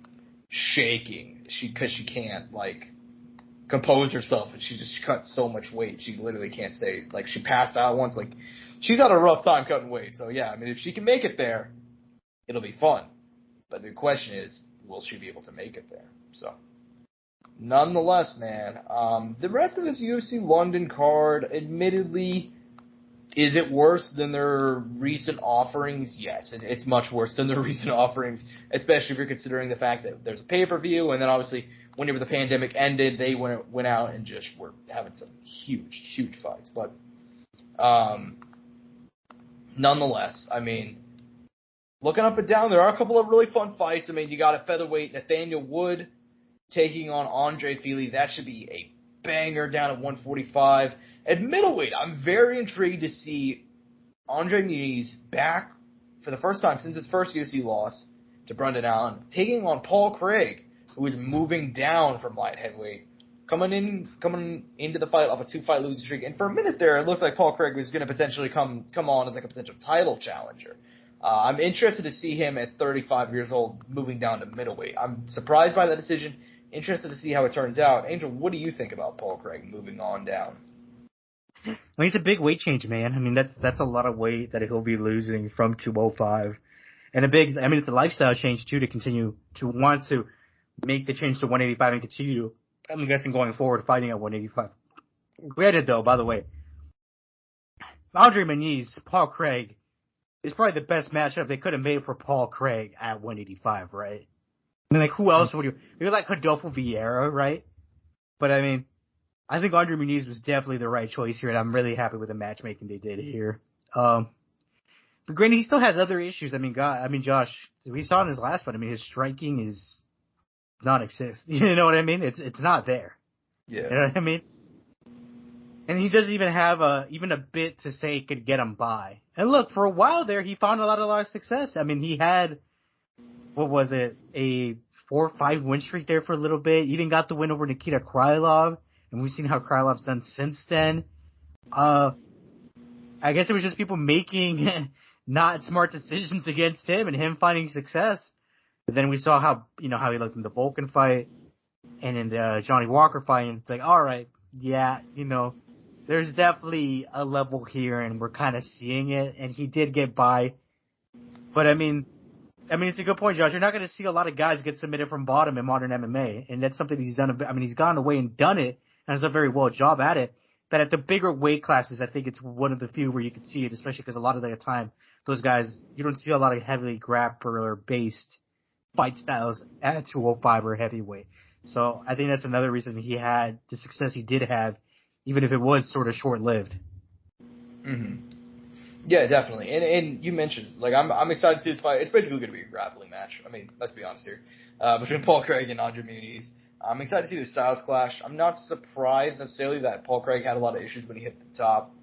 shaking. Because she can't, like, compose herself. And she just cut so much weight. She literally can't stay. Like, she passed out once. Like, she's had a rough time cutting weight. So, yeah, I mean, if she can make it there, it'll be fun. But the question is, will she be able to make it there? So, nonetheless, man, the rest of this UFC London card, admittedly, is it worse than their recent offerings? Yes, it's much worse than their recent offerings, especially if you're considering the fact that there's a pay-per-view, and then obviously, whenever the pandemic ended, they went out and just were having some huge fights. But, nonetheless, I mean, looking up and down, there are a couple of really fun fights. I mean, you got a featherweight Nathaniel Wood taking on Andre Fili. That should be a banger down at 145. At middleweight, I'm very intrigued to see Andre Muniz back for the first time since his first UFC loss to Brendan Allen, taking on Paul Craig, who is moving down from light heavyweight, coming into the fight off a 2-fight losing streak. And for a minute there, it looked like Paul Craig was going to potentially come on as like a potential title challenger. I'm interested to see him at 35 years old moving down to middleweight. I'm surprised by that decision. Interested to see how it turns out. Angel, what do you think about Paul Craig moving on down? I mean, it's a big weight change, man. I mean, that's a lot of weight that he'll be losing from 205. And it's a lifestyle change, too, to continue to want to make the change to 185 and continue, I'm guessing, going forward, fighting at 185. Granted, though, by the way, Andre Muniz, Paul Craig, is probably the best matchup they could have made for Paul Craig at 185, right? I mean, like, who else would you... You're like Rodolfo Vieira, right? But, I mean, I think Andre Muniz was definitely the right choice here, and I'm really happy with the matchmaking they did here. But granted, he still has other issues. I mean, Josh, we saw in his last one, I mean, his striking is non-exist. You know what I mean? It's not there. Yeah. You know what I mean? And he doesn't even have a bit to say could get him by. And look, for a while there, he found a lot of success. I mean, he had, what was it, a 4 or 5 win streak there for a little bit. Even got the win over Nikita Krylov, and we've seen how Krylov's done since then. I guess it was just people making not smart decisions against him and him finding success. But then we saw how he looked in the Vulcan fight and in the Johnny Walker fight, and it's like, all right, yeah, there's definitely a level here, and we're kind of seeing it, and he did get by. But, I mean, it's a good point, Josh. You're not going to see a lot of guys get submitted from bottom in modern MMA, and that's something he's done. I mean, he's gone away and done it, and has done a very well job at it. But at the bigger weight classes, I think it's one of the few where you can see it, especially because a lot of the time, those guys, you don't see a lot of heavily grappler-based fight styles at 205 or heavyweight. So I think that's another reason he had the success he did have, even if it was sort of short-lived. Mm-hmm. Yeah, definitely. And you mentioned, like, I'm excited to see this fight. It's basically going to be a grappling match. I mean, let's be honest here. Between Paul Craig and Andre Muniz. I'm excited to see the styles clash. I'm not surprised necessarily that Paul Craig had a lot of issues when he hit the top.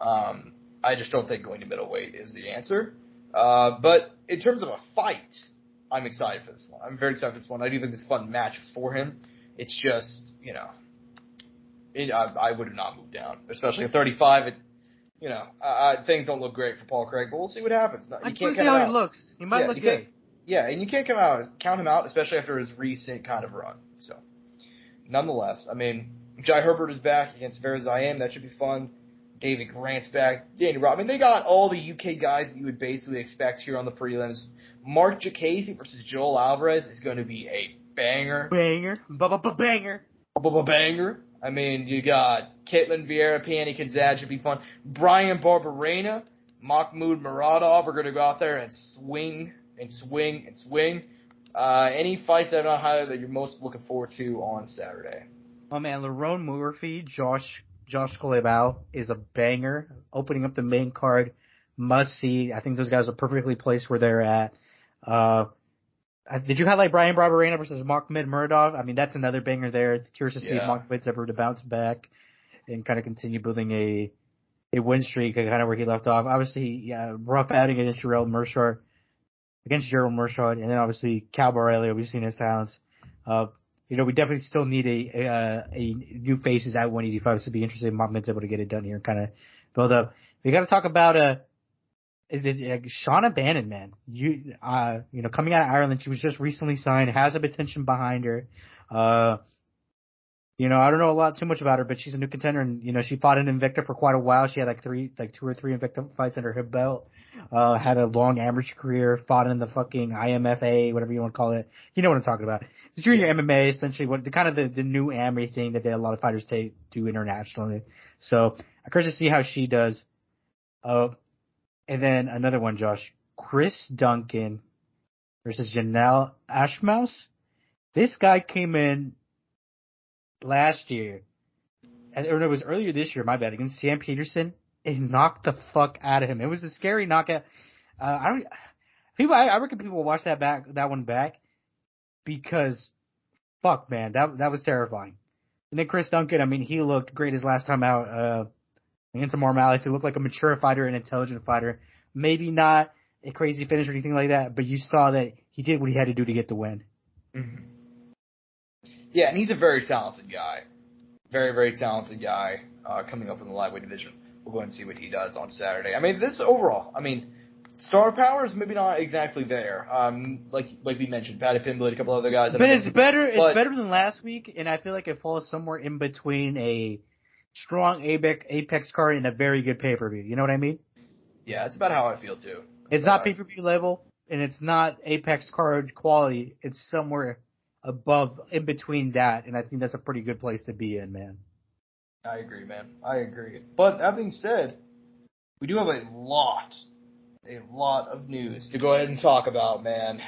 I just don't think going to middleweight is the answer. But in terms of a fight, I'm excited for this one. I'm very excited for this one. I do think this fun match is for him. It's just, I would have not moved down, especially at 35. Things don't look great for Paul Craig, but we'll see what happens. You can't see how he looks. He might look good. Yeah, and you can't count him out, especially after his recent kind of run. So, nonetheless, I mean, Jai Herbert is back against Verazayem. That should be fun. David Grant's back. Danny Robb. I mean, they got all the UK guys that you would basically expect here on the prelims. Mark Jacasey versus Joel Alvarez is going to be a banger. Banger. Banger. Banger. I mean, you got Caitlin Vieira, Peony Kazad should be fun. Brian Barberena, Mahmoud Muradov are going to go out there and swing and swing and swing. Any fights that are highlighted that you're most looking forward to on Saturday? Oh man, Lerone Murphy, Josh Colibao is a banger. Opening up the main card, must see. I think those guys are perfectly placed where they're at. Did you highlight Brian Barberena versus Mahmoud Muradov? I mean, that's another banger there. Curious to see if Mahmoud's ever to bounce back and kind of continue building a win streak, kind of where he left off. Obviously, rough outing against Gerald Meerschaert, and then obviously Cal Borrello. We've seen his talents. We definitely still need a new faces at 185, so it'd be interesting if Mahmoud's able to get it done here and kind of build up. We got to talk about is it Shauna Bannon, man? Coming out of Ireland, she was just recently signed, has a potential behind her. I don't know too much about her, but she's a new contender, and she fought in Invicta for quite a while. She had two or three Invicta fights under her belt. Had a long amateur career, fought in the fucking IMFA, whatever you want to call it. You know what I'm talking about. The junior MMA, essentially, the new AMRI thing that a lot of fighters do internationally. So I'm curious to see how she does. And then another one, Josh. Chris Duncan versus Janelle Ashmouse. This guy came in last year, or it was earlier this year, my bad, against Sam Peterson, and knocked the fuck out of him. It was a scary knockout. I reckon people will watch that one back, because fuck, man, that was terrifying. And then Chris Duncan, I mean, he looked great his last time out against Amar Malik. He looked like a mature fighter, an intelligent fighter. Maybe not a crazy finish or anything like that, but you saw that he did what he had to do to get the win. Mm-hmm. Yeah, and he's a very talented guy. Very, very talented guy coming up in the lightweight division. We'll go and see what he does on Saturday. I mean, this overall, star power is maybe not exactly there. Like we mentioned, Patty Pimblett, a couple other guys. But it's better. It's better than last week, and I feel like it falls somewhere in between a strong Apex card and a very good pay-per-view. You know what I mean? Yeah, it's about how I feel too. It's not pay-per-view level, and it's not Apex card quality. It's somewhere above, in between that, and I think that's a pretty good place to be in, man. I agree, man. I agree. But that being said, we do have a lot of news to go ahead and talk about, man.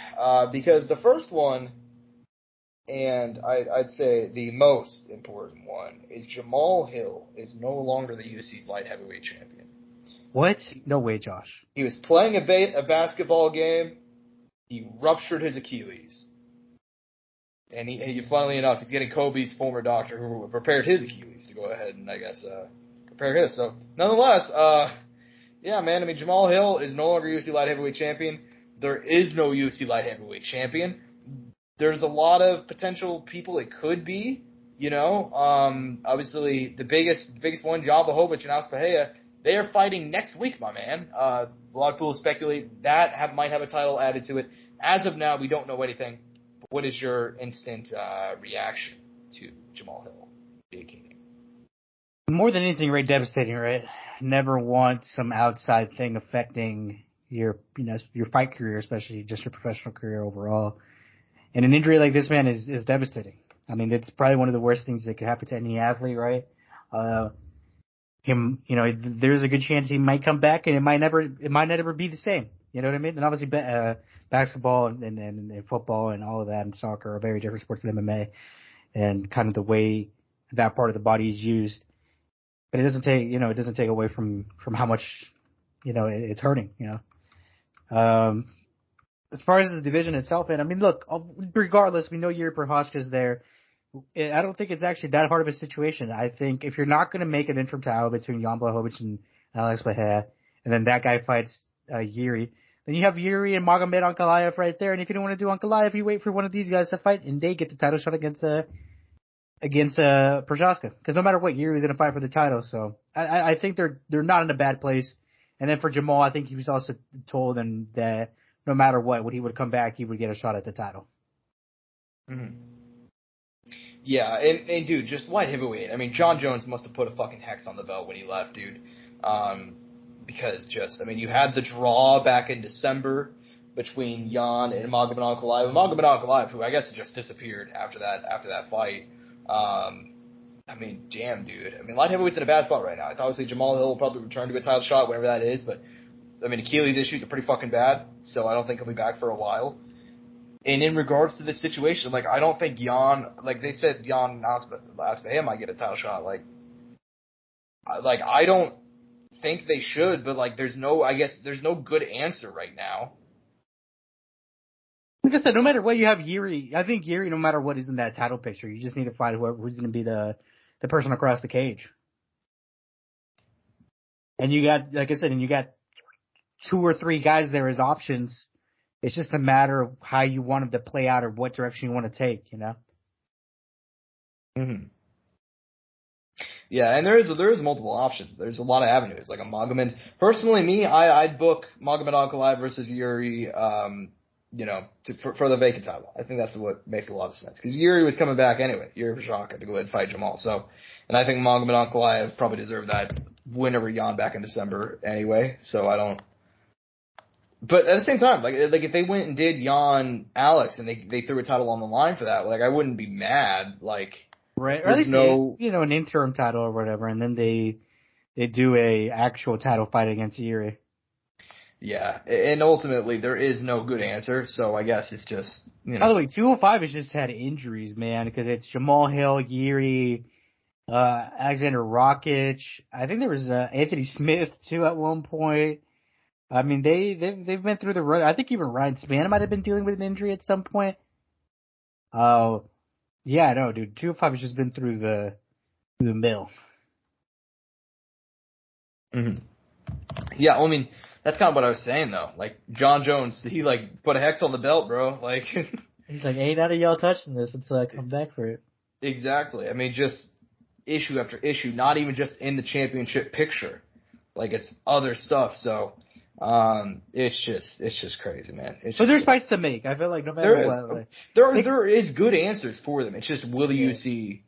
Because the first one, and I'd say the most important one, is Jamal Hill is no longer the UFC's light heavyweight champion. What? No way, Josh. He was playing a basketball game. He ruptured his Achilles. And funnily enough, he's getting Kobe's former doctor who repaired his Achilles to go ahead and, I guess, repair his. So, nonetheless, yeah, man, Jamal Hill is no longer UFC light heavyweight champion. There is no UFC light heavyweight champion. There's a lot of potential people it could be, Obviously, the biggest one, Jan Blachowicz and Alex Pereira, they are fighting next week, my man. A lot of people speculate that might have a title added to it. As of now, we don't know anything. But what is your instant reaction to Jamal Hill vacating? More than anything, right? Devastating, right? Never want some outside thing affecting your fight career, especially just your professional career overall. And an injury like this, man, is devastating. It's probably one of the worst things that could happen to any athlete, right? There's a good chance he might come back, and it might never be the same. You know what I mean? And obviously, basketball and football and all of that and soccer are very different sports than MMA, and kind of the way that part of the body is used. But it doesn't take away from how much, it's hurting. As far as the division itself, and look, regardless, we know Yuri Prochazka's there. I don't think it's actually that hard of a situation. I think if you're not going to make an interim title between Jan Blachowicz and Alex Pereira, and then that guy fights Yuri, then you have Yuri and Magomed Ankalaev right there. And if you don't want to do Ankalaev, you wait for one of these guys to fight, and they get the title shot against Prochazka. Because no matter what, Yuri's going to fight for the title. So I think they're not in a bad place. And then for Jamal, I think he was also told that no matter what, when he would come back, he would get a shot at the title. Mm-hmm. Yeah, and dude, just light heavyweight. I mean, John Jones must have put a fucking hex on the belt when he left, dude. Because you had the draw back in December between Jan and Magomed Ankalaev. And Magomed Ankalaev, who I guess just disappeared after that fight. Damn, dude. I mean, light heavyweight's in a bad spot right now. Obviously, Jamal Hill will probably return to a title shot, whatever that is, but, Achilles issues are pretty fucking bad, so I don't think he'll be back for a while. And in regards to this situation, I don't think Jan, they said Jan Aspinall might get a title shot. I don't think they should, but, there's no good answer right now. Like I said, no matter what, you have Yuri. I think Yuri, no matter what, is in that title picture. You just need to find who's going to be the person across the cage. And you got, like I said, you got 2 or 3 guys there as options. It's just a matter of how you want them to play out or what direction you want to take, Mm-hmm. Yeah, and there is multiple options. There's a lot of avenues. Like a Magomed. Personally, I'd book Magomed Ankalaev versus Yuri, for the vacant title. I think that's what makes a lot of sense. Because Yuri was coming back anyway. Yuri Prochazka to go ahead and fight Jamal. So, and I think Magomed Ankalaev probably deserved that win over Jan back in December anyway. So I don't. But at the same time, if they went and did Jan Alex and they threw a title on the line for that, I wouldn't be mad. Right, or at least an interim title or whatever, and then they do a actual title fight against Yuri. Yeah, and ultimately there is no good answer, so I guess it's just By the way, 205 has just had injuries, man, because it's Jamal Hill, Yuri, Alexander Rakic. I think there was Anthony Smith too at one point. I mean, they've been through the run. I think even Ryan Spann might have been dealing with an injury at some point. Oh, yeah, no, dude. 205 has just been through the mill. Mm-hmm. Yeah, that's kind of what I was saying though. John Jones, he put a hex on the belt, bro. He's like, ain't none of y'all touching this until I come back for it. Exactly. Just issue after issue, not even just in the championship picture. It's other stuff. So. It's just crazy, man. But there's fights to make. I feel like no matter what, there is good answers for them. It's just will the UFC?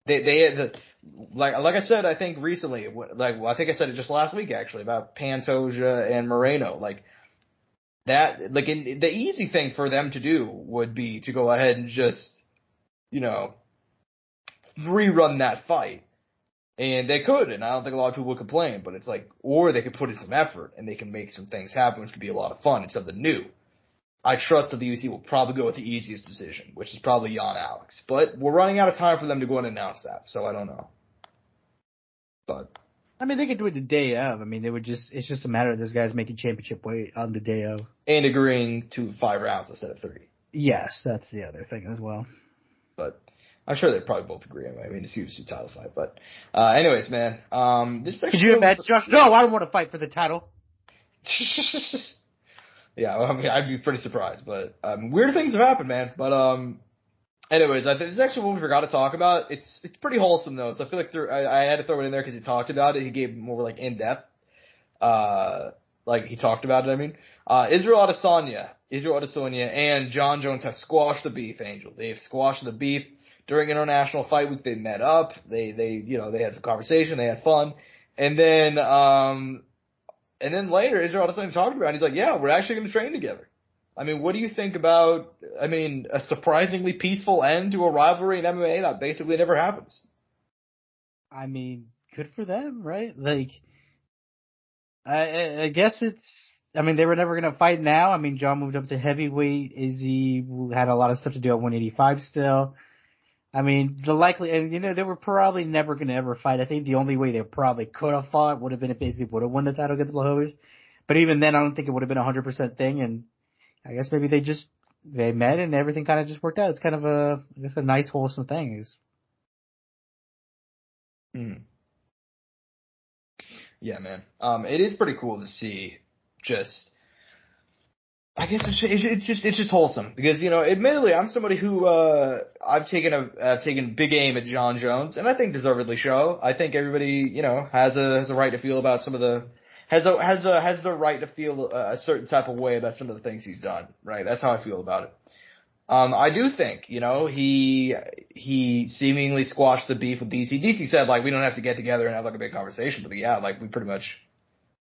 They had the like I said, I think recently, I think I said it just last week actually about Pantoja and Moreno. The easy thing for them to do would be to go ahead and just rerun that fight. And they could, and I don't think a lot of people would complain, but it's or they could put in some effort, and they can make some things happen, which could be a lot of fun and something new. I trust that the UFC will probably go with the easiest decision, which is probably Jan Alex. But we're running out of time for them to go and announce that, so I don't know. But they could do it the day of. It's just a matter of those guys making championship weight on the day of. And agreeing to 5 rounds instead of 3. Yes, that's the other thing as well. But I'm sure they probably both agree. It's a UFC title fight. But anyways, man. Could you imagine, Josh? No, I don't want to fight for the title. Yeah, I'd be pretty surprised. But weird things have happened, man. But anyways, I think this is actually what we forgot to talk about. It's pretty wholesome, though. So I feel like I had to throw it in there because he talked about it. He gave more, in-depth. He talked about it, Israel Adesanya and John Jones have squashed the beef, Angel. They've squashed the beef. During International Fight Week, they met up. They had some conversation. They had fun, and then later, Israel Adesanya talked about it. He's like, "Yeah, we're actually going to train together." What do you think about? A surprisingly peaceful end to a rivalry in MMA that basically never happens. Good for them, right? I guess it's. They were never going to fight now. John moved up to heavyweight. Izzy had a lot of stuff to do at 185 still. The likely, and they were probably never going to ever fight. I think the only way they probably could have fought would have been if Izzy would have won the title against Blachowicz. But even then, I don't think it would have been 100% thing. And I guess maybe they met and everything kind of just worked out. It's kind of a nice, wholesome thing. Yeah, man. It is pretty cool to see just. I guess it's just wholesome because admittedly I'm somebody who I've taken big aim at John Jones and I think deservedly so. I think everybody has a right to feel about some of the has the right to feel a certain type of way about some of the things he's done. Right, that's how I feel about it. I do think, he seemingly squashed the beef with DC. DC said, like, we don't have to get together and have, like, a big conversation, but yeah, like,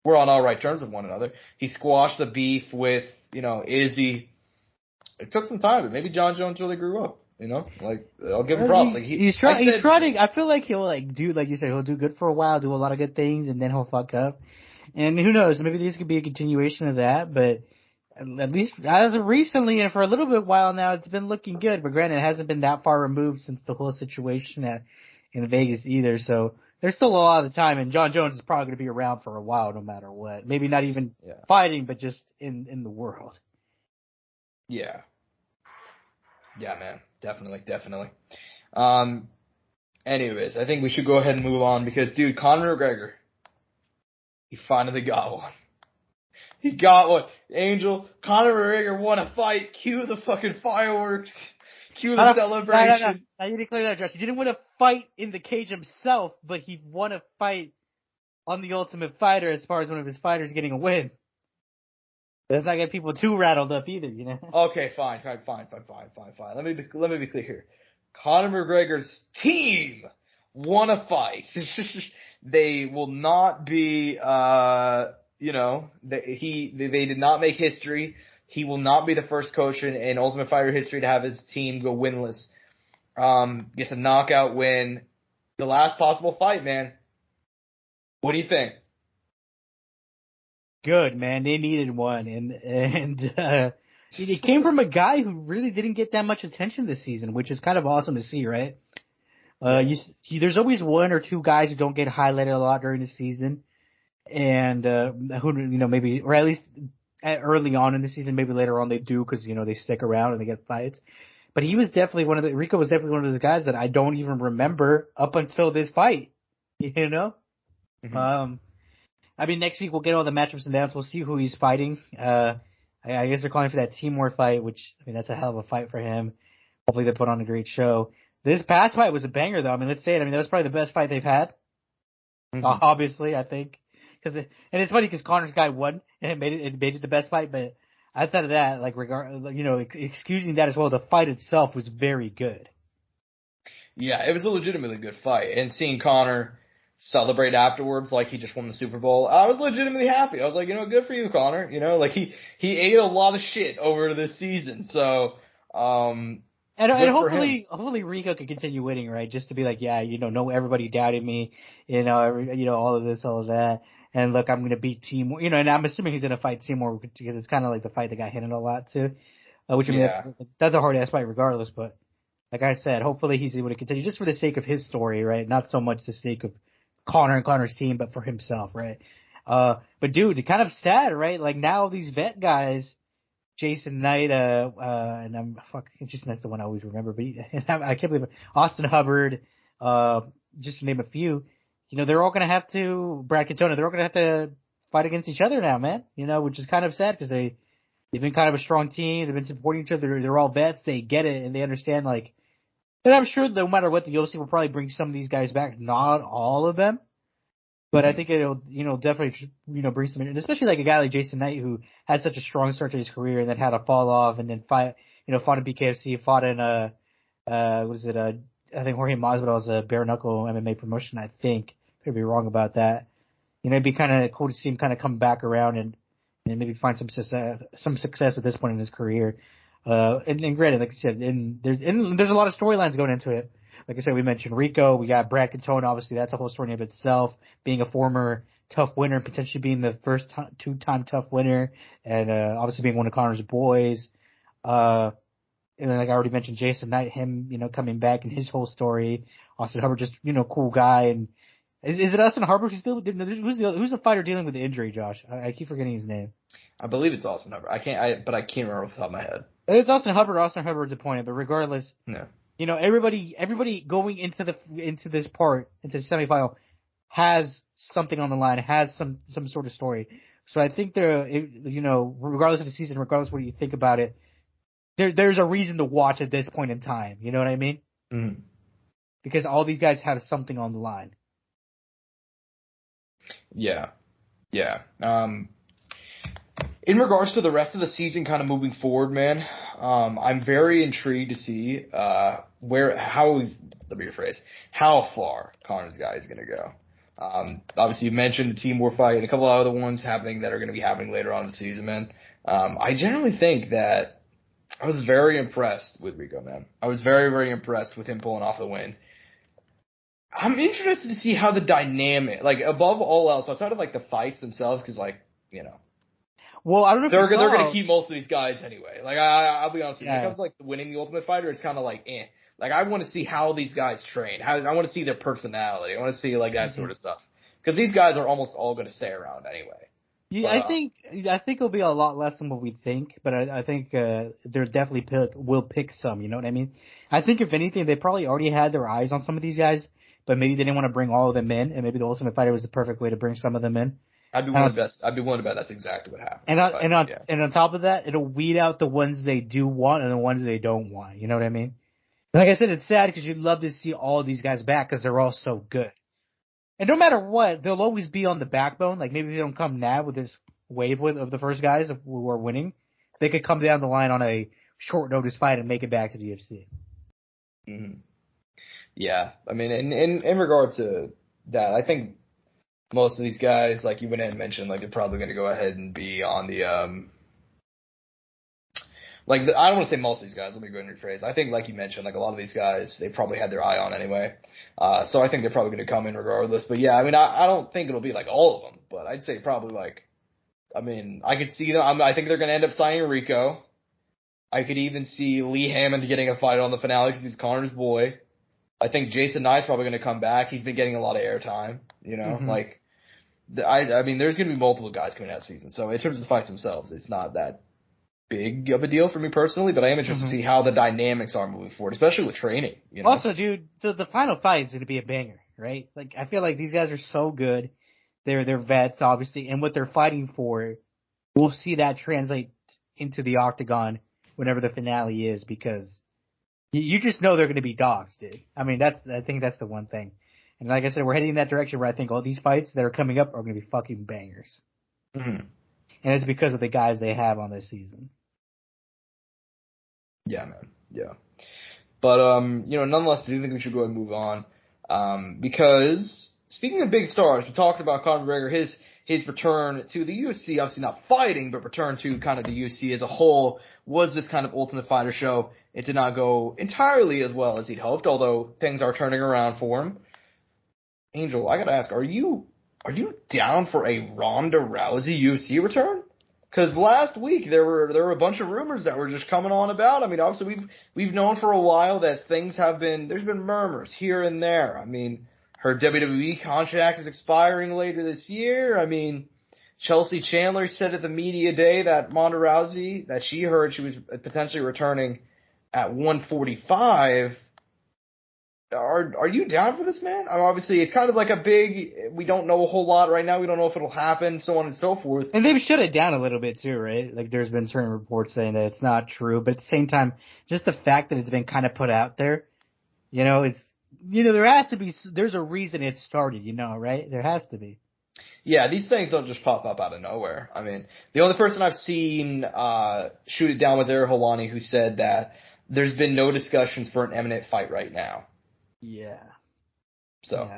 we're on all right terms with one another. He squashed the beef with, Izzy. It took some time, but maybe John Jones really grew up, Like, I'll give him props. Like, he's trying. I feel like he'll, like, do, like you said, he'll do good for a while, do a lot of good things, and then he'll fuck up. And who knows, maybe this could be a continuation of that, but at least as of recently and for a little bit while now, it's been looking good. But granted, it hasn't been that far removed since the whole situation in Vegas either. So there's still a lot of time, and John Jones is probably going to be around for a while, no matter what. Maybe not even fighting, but just in the world. Yeah. Yeah, man. Definitely. Anyways, I think we should go ahead and move on because, dude, Conor McGregor, he finally got one. He got one. Angel, Conor McGregor won a fight. Cue the fucking fireworks. Cue the celebration. No. I need to clear that, Josh. He didn't win a fight in the cage himself, but he won a fight on the Ultimate Fighter as far as one of his fighters getting a win. Let's not get people too rattled up either, Okay, fine. Let me be clear here. Conor McGregor's team won a fight. They will not be, they did not make history. He will not be the first coach in Ultimate Fighter history to have his team go winless. Gets a knockout win. The last possible fight, man. What do you think? Good, man. They needed one, and it came from a guy who really didn't get that much attention this season, which is kind of awesome to see, right? There's always one or two guys who don't get highlighted a lot during the season, and who maybe, or at least early on in the season, maybe later on they do because they stick around and they get fights. But he was definitely Rico was definitely one of those guys that I don't even remember up until this fight, Mm-hmm. I mean, next week we'll get all the matchups and downs. We'll see who he's fighting. I guess they're calling for that Timur fight, which, I mean, that's a hell of a fight for him. Hopefully they put on a great show. This past fight was a banger, though. I mean, let's say it. I mean, that was probably the best fight they've had. Mm-hmm. Obviously, I think. And it's funny because Conor's guy won, and it made it the best fight. But outside of that, like, excusing that as well, the fight itself was very good. Yeah, it was a legitimately good fight. And seeing Conor celebrate afterwards like he just won the Super Bowl, I was legitimately happy. I was like, good for you, Conor. Like he ate a lot of shit over this season. So, and hopefully Rico can continue winning, right? Just to be like, everybody doubted me, all of this, all of that. And look, I'm going to beat Timur, and I'm assuming he's going to fight Timur because it's kind of like the fight that got hit a lot too. Which, I mean, that's a hard ass fight regardless, but like I said, hopefully he's able to continue just for the sake of his story, right? Not so much the sake of Conor and Conor's team, but for himself, right? But dude, it's kind of sad, right? Like now these vet guys, Jason Knight, and Jason Knight's the one I always remember, but I can't believe it. Austin Hubbard, just to name a few, they're all going to have to, Brad Katona, they're all going to have to fight against each other now, man, which is kind of sad because they've been kind of a strong team. They've been supporting each other. They're all vets. They get it and they understand, like, and I'm sure no matter what, the UFC will probably bring some of these guys back. Not all of them, but I think it'll, definitely, bring some, and especially like a guy like Jason Knight who had such a strong start to his career and then had a fall off and then fought in BKFC, fought in I think Jorge Masvidal's a bare knuckle MMA promotion. I think could be wrong about that. It'd be kind of cool to see him kind of come back around and maybe find some success at this point in his career. And granted, like I said, there's a lot of storylines going into it. Like I said, we mentioned Rico, we got Brad Katona, obviously that's a whole story in of itself, being a former tough winner, potentially being the first two-time tough winner, and obviously being one of Conor's boys. And then, like I already mentioned, Jason Knight, him, coming back and his whole story. Austin Hubbard, just, cool guy. And is it Austin Hubbard who's still, who's the fighter dealing with the injury, Josh? I keep forgetting his name. I believe it's Austin Hubbard. I can't remember off the top of my head. It's Austin Hubbard. Austin Hubbard's appointed, but regardless, no. Everybody going into this semifinal has something on the line, has some sort of story. So I think regardless of the season, regardless of what you think about it, there's a reason to watch at this point in time. You know what I mean? Mm-hmm. Because all these guys have something on the line. Yeah. In regards to the rest of the season kind of moving forward, man, I'm very intrigued to see how far Conor's guy is going to go. Obviously, you mentioned the Team War fight and a couple of other ones happening that are going to be happening later on in the season, man. I generally think that I was very impressed with Rico, man. I was very, very impressed with him pulling off the win. I'm interested to see how the dynamic, like, above all else, outside of, like, the fights themselves, because, like, you know. Well, I don't know if they're going to keep most of these guys anyway. Like, I'll be honest with you. When it comes to, like, winning the Ultimate Fighter, it's kind of like, eh. Like, I want to see how these guys train. I want to see their personality. I want to see, like, that sort of stuff. Because these guys are almost all going to stay around anyway. Yeah, but, I think it'll be a lot less than what we think, but I think they're definitely will pick some. You know what I mean? I think if anything, they probably already had their eyes on some of these guys, but maybe they didn't want to bring all of them in, and maybe the Ultimate Fighter was the perfect way to bring some of them in. I'd be willing to bet that's exactly what happened. And on top of that, it'll weed out the ones they do want and the ones they don't want. You know what I mean? Like I said, it's sad because you'd love to see all of these guys back because they're all so good. And no matter what, they'll always be on the backbone. Like, maybe they don't come now with this wave of the first guys who are winning. They could come down the line on a short notice fight and make it back to the UFC. Mm-hmm. Yeah. I mean, in regard to that, I think most of these guys, like you went ahead and mentioned, like, they're probably going to go ahead and be on the, I don't want to say most of these guys, let me go ahead and rephrase. I think, like you mentioned, like, a lot of these guys, they probably had their eye on anyway. So I think they're probably going to come in regardless. But yeah, I mean, I don't think it'll be, like, all of them, but I'd say probably, like, I mean, I could see them. I think they're going to end up signing Rico. I could even see Lee Hammond getting a fight on the finale because he's Conor's boy. I think Jason Knight's probably going to come back. He's been getting a lot of airtime, you know, like, I mean, there's going to be multiple guys coming out this season. So in terms of the fights themselves, it's not that big of a deal for me personally, but I am interested to see how the dynamics are moving forward, especially with training. You know? Also, dude, the final fight is going to be a banger, right? Like, I feel like these guys are so good. They're vets, obviously, and what they're fighting for, we'll see that translate into the octagon whenever the finale is, because you just know they're going to be dogs, dude. I mean, I think that's the one thing. And like I said, we're heading in that direction where I think all these fights that are coming up are going to be fucking bangers. Mm-hmm. And it's because of the guys they have on this season. Yeah, man. Yeah. But, nonetheless, I do think we should go ahead and move on. Because, speaking of big stars, we talked about Conor McGregor, his return to the UFC, obviously not fighting, but return to kind of the UFC as a whole, was this kind of Ultimate Fighter show. It did not go entirely as well as he'd hoped, although things are turning around for him. Angel, I gotta ask, are you down for a Ronda Rousey UFC return? Because last week there were a bunch of rumors that were just coming on about. I mean, obviously we've known for a while that there's been murmurs here and there. I mean, her WWE contract is expiring later this year. I mean, Chelsea Chandler said at the media day that Ronda Rousey, that she heard she was potentially returning at 145. Are you down for this, man? I mean, obviously, it's kind of like we don't know a whole lot right now. We don't know if it'll happen, so on and so forth. And they've shut it down a little bit too, right? Like, there's been certain reports saying that it's not true, but at the same time, just the fact that it's been kind of put out there, there has to be, there's a reason it started, right? There has to be. Yeah, these things don't just pop up out of nowhere. I mean, the only person I've seen shoot it down was Ariel Helwani, who said that there's been no discussions for an imminent fight right now. Yeah. So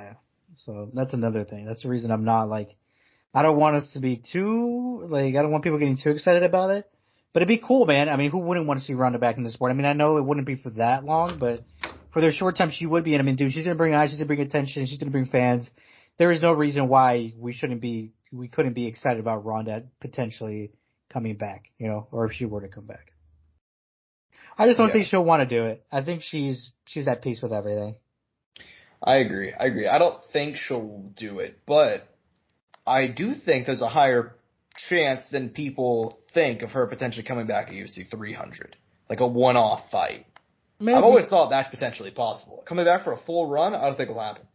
that's another thing. That's the reason I'm not, I don't want us to be too, I don't want people getting too excited about it. But it'd be cool, man. I mean, who wouldn't want to see Ronda back in the sport? I mean, I know it wouldn't be for that long, but for their short time, she would be. And I mean, dude, she's going to bring eyes, she's going to bring attention, she's going to bring fans. There is no reason why we couldn't be excited about Ronda potentially coming back, or if she were to come back. I just don't think she'll want to do it. I think she's at peace with everything. I agree. I don't think she'll do it, but I do think there's a higher chance than people think of her potentially coming back at UFC 300, like a one-off fight. Maybe. I've always thought that's potentially possible. Coming back for a full run, I don't think it'll happen.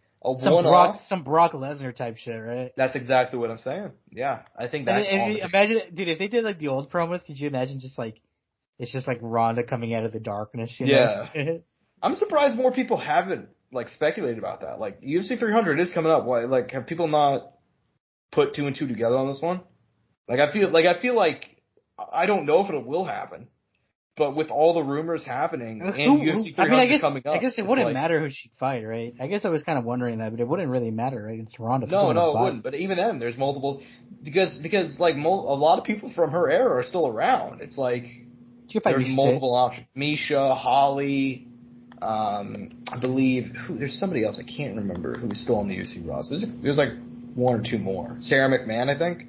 Some Brock Lesnar type shit, right? That's exactly what I'm saying. Yeah, I think that's. Imagine, dude, if they did like the old promos, could you imagine it's just like Ronda coming out of the darkness? Yeah. I'm surprised more people haven't speculated about that. Like, UFC 300 is coming up. Why? Have people not put two and two together on this one? I feel like I don't know if it will happen. But with all the rumors happening and UFC 300 coming up, I guess it wouldn't matter who she'd fight, right? I guess I was kind of wondering that, but it wouldn't really matter, right? It's Ronda. No, it wouldn't. But even then, there's multiple because like a lot of people from her era are still around. It's like there's multiple options. Misha, Holly, I believe there's somebody else I can't remember who's still on the UFC roster. There's like one or two more. Sarah McMahon, I think.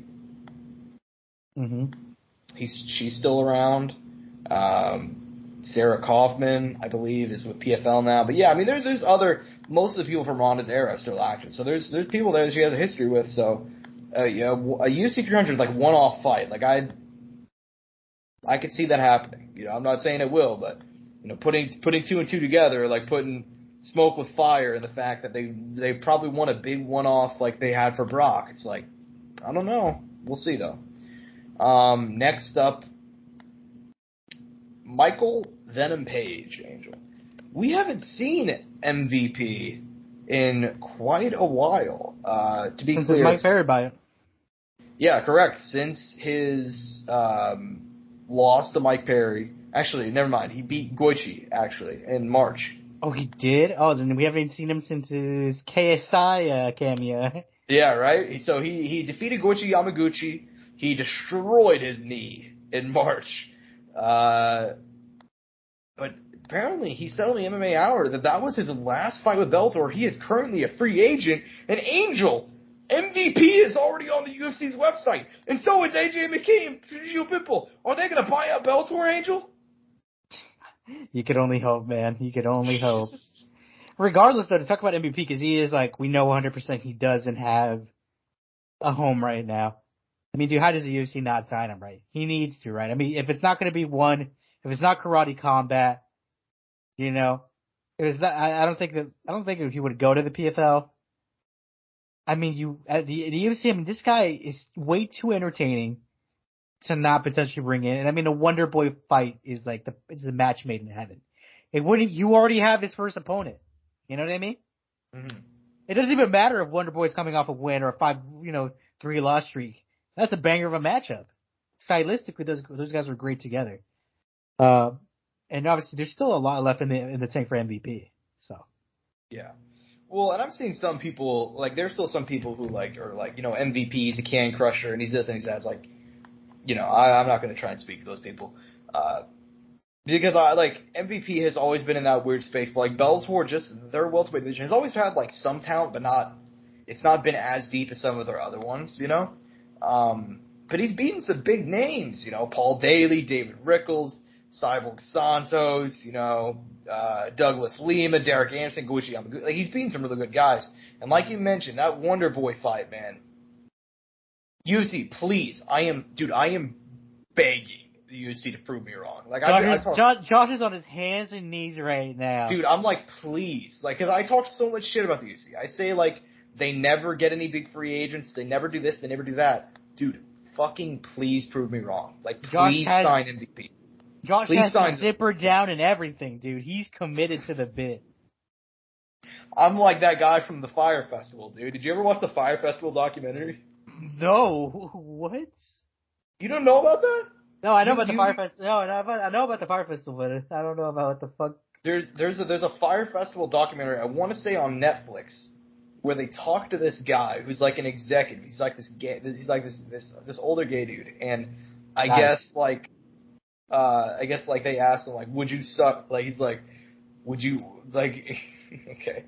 She's still around. Sarah Kaufman, I believe, is with PFL now. But yeah, I mean, there's other, most of the people from Ronda's era are still active. So there's people there that she has a history with. So, a UFC 300 like one-off fight. Like I could see that happening. I'm not saying it will, but putting two and two together, like putting smoke with fire, and the fact that they probably want a big one-off like they had for Brock. It's like, I don't know. We'll see though. Next up, Michael Venom Page, Angel. We haven't seen MVP in quite a while. To be clear, Mike Perry by it. Yeah, correct. Since his loss to Mike Perry. Actually, never mind. He beat Goichi actually in March. Oh, he did? Oh, then we haven't seen him since his KSI cameo. Yeah, right. So he defeated Goichi Yamaguchi. He destroyed his knee in March. But apparently he said on the MMA Hour that was his last fight with Bellator. He is currently a free agent. And Angel, MVP is already on the UFC's website. And so is AJ McKay and Gio Pitbull. Are they going to buy out Bellator, Angel? You could only hope, man. You could only hope. Regardless, though, to talk about MVP, because he is like, we know 100% he doesn't have a home right now. I mean, dude, how does the UFC not sign him, right? He needs to, right? I mean, if it's not going to be if it's not Karate Combat, if it's not, I don't think he would go to the PFL. I mean, the UFC, I mean, this guy is way too entertaining to not potentially bring in. And I mean, a Wonder Boy fight is like it's a match made in heaven. You already have his first opponent. You know what I mean? Mm-hmm. It doesn't even matter if Wonder Boy's coming off a win or a 3-loss streak. That's a banger of a matchup. Stylistically, those guys are great together. And obviously, there's still a lot left in the tank for MVP. So. Yeah. Well, and I'm seeing some people, like, there's still some people who, like, are like, MVP, he's a can crusher, and he's this and he's that. It's like, I'm not going to try and speak to those people. Because MVP has always been in that weird space. But, like, Bellator, just their welterweight division has always had, like, some talent, but it's not been as deep as some of their other ones, But he's beaten some big names, Paul Daly, David Rickles, Cyborg Santos, Douglas Lima, Derek Anderson, Goichi Yamaguchi. Like, he's beaten some really good guys. And like you mentioned, that Wonder Boy fight, man. UFC, please. I am begging the UFC to prove me wrong. Like, Josh is on his hands and knees right now. Dude, I'm like, please. Like, cause I talk so much shit about the UFC. I say, like, they never get any big free agents. They never do this. They never do that. Dude, fucking please prove me wrong. Like, please sign MVP. Josh has the zipper down and everything, dude. He's committed to the bit. I'm like that guy from the Fire Festival, dude. Did you ever watch the Fire Festival documentary? No. What? You don't know about that? No, I know about the Fire Festival. No, I know about the Fire Festival, but I don't know about what the fuck. There's a Fire Festival documentary, I want to say on Netflix, where they talk to this guy who's like an executive. He's like this older gay dude, and I guess they asked him, like, would you suck? Like, he's like, would you, like, okay,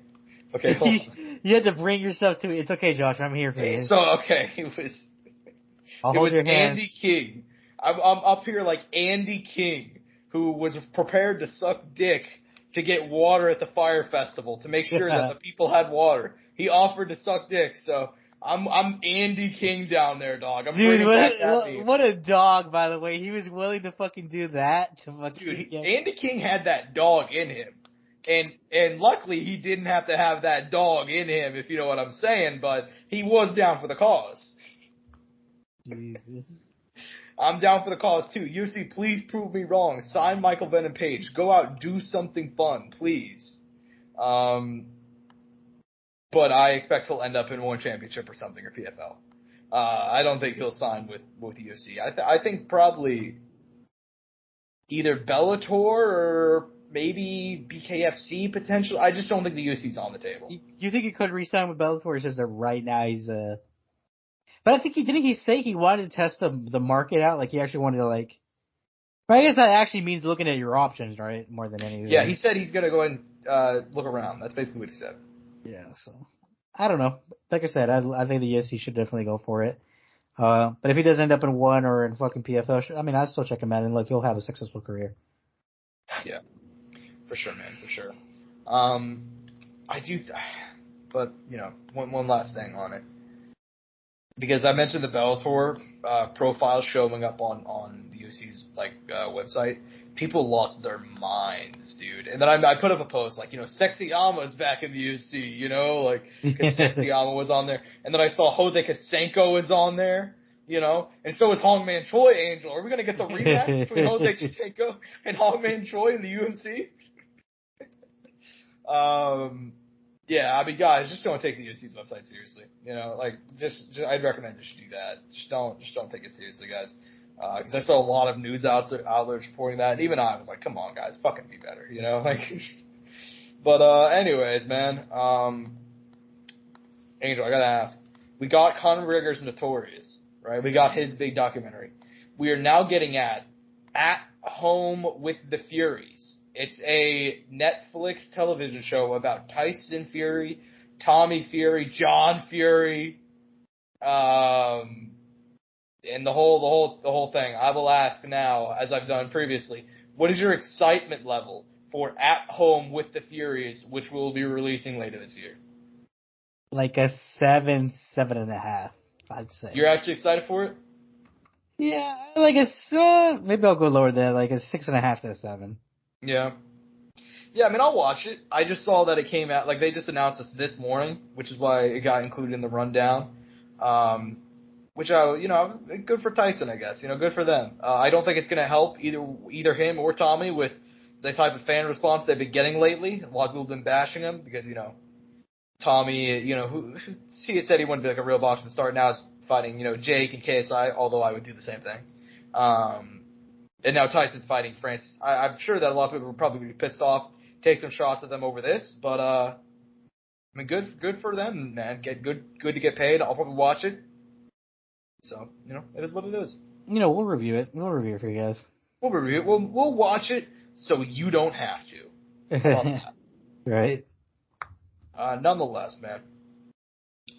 hold on. You had to bring yourself to it. It's okay, Josh. I'm here for you. So, okay, it was Andy King. I'm up here like Andy King, who was prepared to suck dick to get water at the Fire Festival to make sure that the people had water. He offered to suck dick, so I'm Andy King down there, dog. I'm Dude, what a dog, by the way. He was willing to fucking do that. Andy King had that dog in him. And luckily he didn't have to have that dog in him, if you know what I'm saying, but he was down for the cause. Jesus. I'm down for the cause too. UFC, please prove me wrong. Sign Michael Venom Page. Go out, do something fun, please. But I expect he'll end up in one championship or something, or PFL. I don't think he'll sign with UFC. I think probably either Bellator or maybe BKFC potential. I just don't think the UFC's on the table. You think he could re-sign with Bellator? It's just that right now he's But I think didn't he say he wanted to test the market out? Like he actually wanted to like. But I guess that actually means looking at your options, right? More than anything. Yeah, he said he's gonna go and look around. That's basically what he said. Yeah, so I don't know. Like I said, I think the UFC should definitely go for it. But if he does end up in one or in fucking PFL, I mean, I'd still check him out and look, he'll have a successful career. Yeah, for sure, man, for sure. I do, but you know, one last thing on it, because I mentioned the Bellator profile showing up on the UFC's website. People lost their minds, dude. And then I put up a post like, you know, Sexy Yama's back in the UFC, you know, like because Sexy Yama was on there, and then I saw Jose Canseco is on there, you know, and so is Hongman Choi. Angel, are we gonna get the rematch between Jose Canseco and Hongman Choi in the UFC? Yeah, I mean, guys, just don't take the UFC's website seriously. You know, like just I'd recommend you should do that. Just don't take it seriously, guys. Because I saw a lot of news outlets reporting that, and even I was like, come on, guys, fucking be better, you know? Like, but anyways, man, Angel, I gotta ask. We got Conor McGregor's Notorious, right? We got his big documentary. We are now getting at Home with the Furies. It's a Netflix television show about Tyson Fury, Tommy Fury, John Fury, and the whole thing. I will ask now, as I've done previously, what is your excitement level for At Home with the Furies, which we'll be releasing later this year? Like a 7.5, I'd say. You're actually excited for it? Yeah, like a maybe I'll go lower than that, like a 6.5 to a 7. Yeah. Yeah, I mean, I'll watch it. I just saw that it came out, like, they just announced this morning, which is why it got included in the rundown. Which good for Tyson, I guess. You know, good for them. I don't think it's going to help either him or Tommy with the type of fan response they've been getting lately. A lot of people have been bashing him because, you know, Tommy, you know, who he said he wanted to be like a real boxer at the start, now is fighting, you know, Jake and KSI, although I would do the same thing. And now Tyson's fighting Francis. I'm sure that a lot of people would probably be pissed off, take some shots at them over this, but I mean, good for them, man. Good to get paid. I'll probably watch it. So, you know, it is what it is. You know, we'll review it. We'll review it for you guys. We'll review it. We'll watch it so you don't have to. Love that. Right. Nonetheless, man,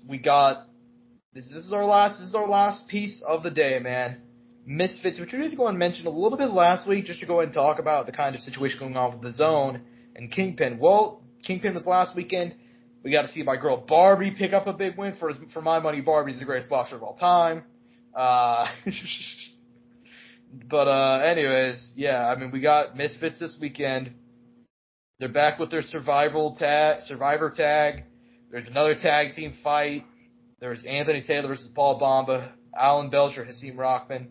we got this is our last piece of the day, man. Misfits, which we did go and mention a little bit last week, just to go ahead and talk about the kind of situation going on with the Zone and Kingpin. Well, Kingpin was last weekend. We got to see my girl Barbie pick up a big win. For my money, Barbie's the greatest boxer of all time. But anyways, yeah, I mean, we got Misfits this weekend. They're back with their Survivor tag. There's another tag team fight. There's Anthony Taylor versus Paul Bamba, Alan Belcher, Hakeem Rockman.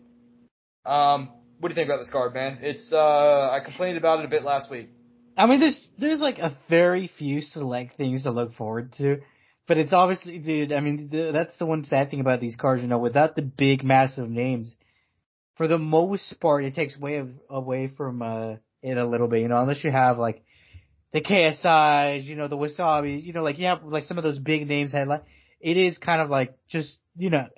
What do you think about this card, man? It's I complained about it a bit last week. I mean, there's like a very few select things to look forward to, but it's obviously, dude, I mean, that's the one sad thing about these cards, you know, without the big, massive names, for the most part, it takes away from it a little bit, you know, unless you have, like, the KSIs, you know, the Wasabi, you know, like, you have, like, some of those big names headline. It is kind of like, just, you know,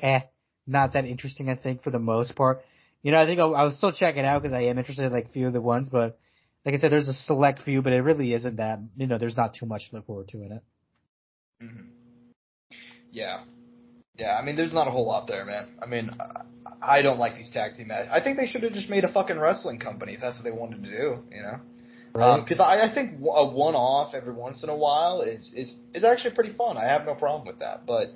not that interesting, I think, for the most part. You know, I think I'll still check it out because I am interested in, like, a few of the ones, but like I said, there's a select few, but it really isn't that, you know, there's not too much to look forward to in it. Mm-hmm. Yeah. Yeah, I mean, there's not a whole lot there, man. I mean, I don't like these tag team matches. I think they should have just made a fucking wrestling company if that's what they wanted to do, you know? Right. Because I think a one-off every once in a while is actually pretty fun. I have no problem with that. But,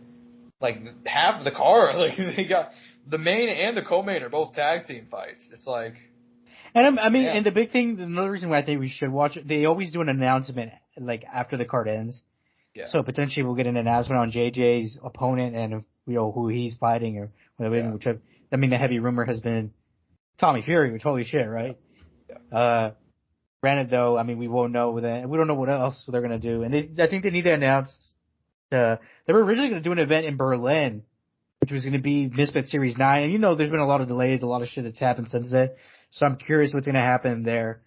like, half of the card, like, they got the main and the co-main are both tag team fights. It's like... And and the big thing, another reason why I think we should watch it, they always do an announcement, like, after the card ends. Yeah. So potentially we'll get an announcement on JJ's opponent and, you know, who he's fighting or whatever. Yeah. Which I mean, the heavy rumor has been Tommy Fury, which holy shit, right? Yeah. Granted though, I mean, we won't know that. We don't know what else they're going to do. And I think they need to announce they were originally going to do an event in Berlin which was going to be Misfit Series 9. And there's been a lot of delays, a lot of shit that's happened since then. So I'm curious what's going to happen there.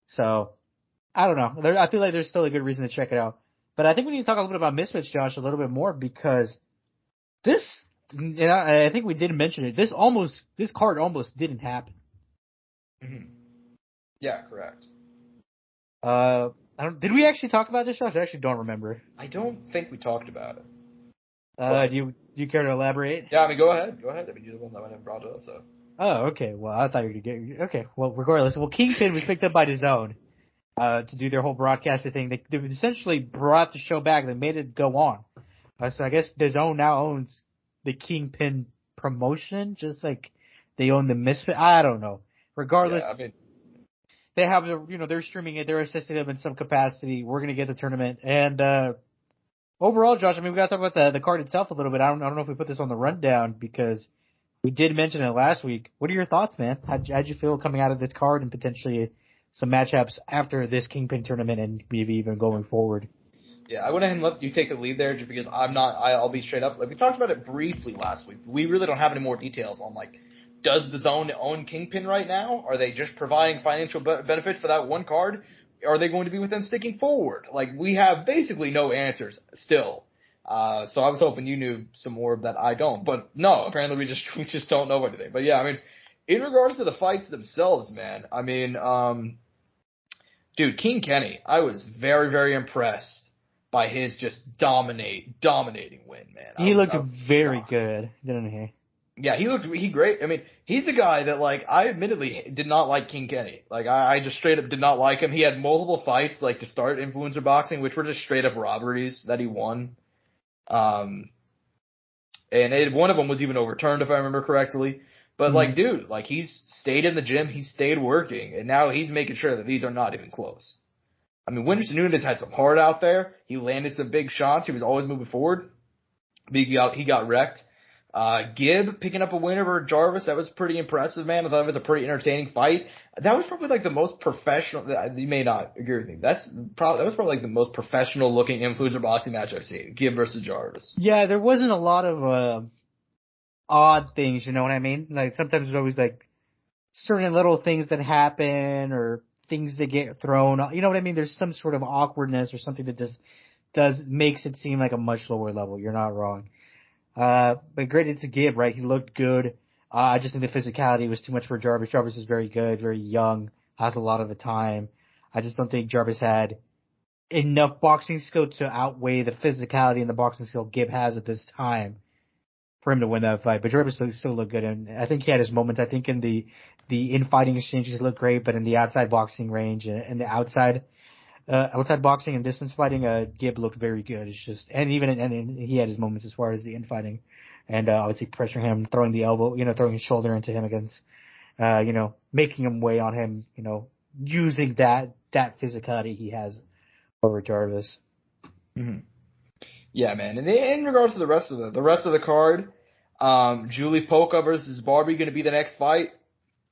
So I don't know. I feel like there's still a good reason to check it out. But I think we need to talk a little bit about Misfits, Josh, a little bit more because I think we didn't mention it. This card almost didn't happen. Mm-hmm. Yeah, correct. Did we actually talk about this, Josh? I actually don't remember. I don't think we talked about it. Do you care to elaborate? Yeah, I mean, go ahead. I mean, you're the one that I brought it up, so. Oh, okay. Well, I thought you were going to get... Okay, well, regardless. Well, Kingpin was picked up by DAZN to do their whole broadcaster thing. They essentially brought the show back. They made it go on. So I guess DAZN now owns the Kingpin promotion, just like they own the Misfit. I don't know. Regardless, yeah, I mean, they have they're streaming it. They're assisting them in some capacity. We're going to get the tournament. And overall, Josh, I mean, we got to talk about the card itself a little bit. I don't know if we put this on the rundown because we did mention it last week. What are your thoughts, man? How'd you feel coming out of this card and potentially some matchups after this Kingpin tournament and maybe even going forward? Yeah, I went ahead and let you take the lead there just because I'll be straight up. Like, we talked about it briefly last week. We really don't have any more details on, like, does DAZN own Kingpin right now? Are they just providing financial benefits for that one card? Are they going to be with them sticking forward? Like, we have basically no answers still. So I was hoping you knew some more that I don't. But no, apparently we just don't know anything. But yeah, I mean, in regards to the fights themselves, man, I mean, dude, King Kenny, I was very, very impressed by his just dominating win, man. He looked very good, didn't he? Yeah, he great. I mean, he's the guy that, like, I admittedly did not like King Kenny. Like, I just straight up did not like him. He had multiple fights, like, to start influencer boxing, which were just straight up robberies that he won. And one of them was even overturned, if I remember correctly. But, like, dude, like, he's stayed in the gym, he's stayed working, and now he's making sure that these are not even close. I mean, Whindersson Nunes had some heart out there. He landed some big shots. He was always moving forward. But he got wrecked. Gibb picking up a win over Jarvis, that was pretty impressive, man. I thought it was a pretty entertaining fight. That was probably like the most professional. You may not agree with me. That was probably like the most professional looking influencer boxing match I've seen. Gibb versus Jarvis. Yeah, there wasn't a lot of odd things, you know what I mean? Like sometimes there's always like certain little things that happen or things that get thrown. You know what I mean? There's some sort of awkwardness or something that makes it seem like a much lower level. You're not wrong. But great to Gibb, right? He looked good. I just think the physicality was too much for Jarvis. Jarvis is very good, very young, has a lot of the time. I just don't think Jarvis had enough boxing skill to outweigh the physicality and the boxing skill Gibb has at this time for him to win that fight. But Jarvis still looked good, and I think he had his moments. I think in the in-fighting exchanges looked great, but in the outside boxing range and the outside boxing and distance fighting, Gibb looked very good. It's just, and he had his moments as far as the infighting, and obviously pressuring him, throwing the elbow, throwing his shoulder into him against, making him weigh on him, using that physicality he has over Jarvis. Mm-hmm. Yeah, man. And in regards to the rest of the card, Julie Polka versus Barbie going to be the next fight.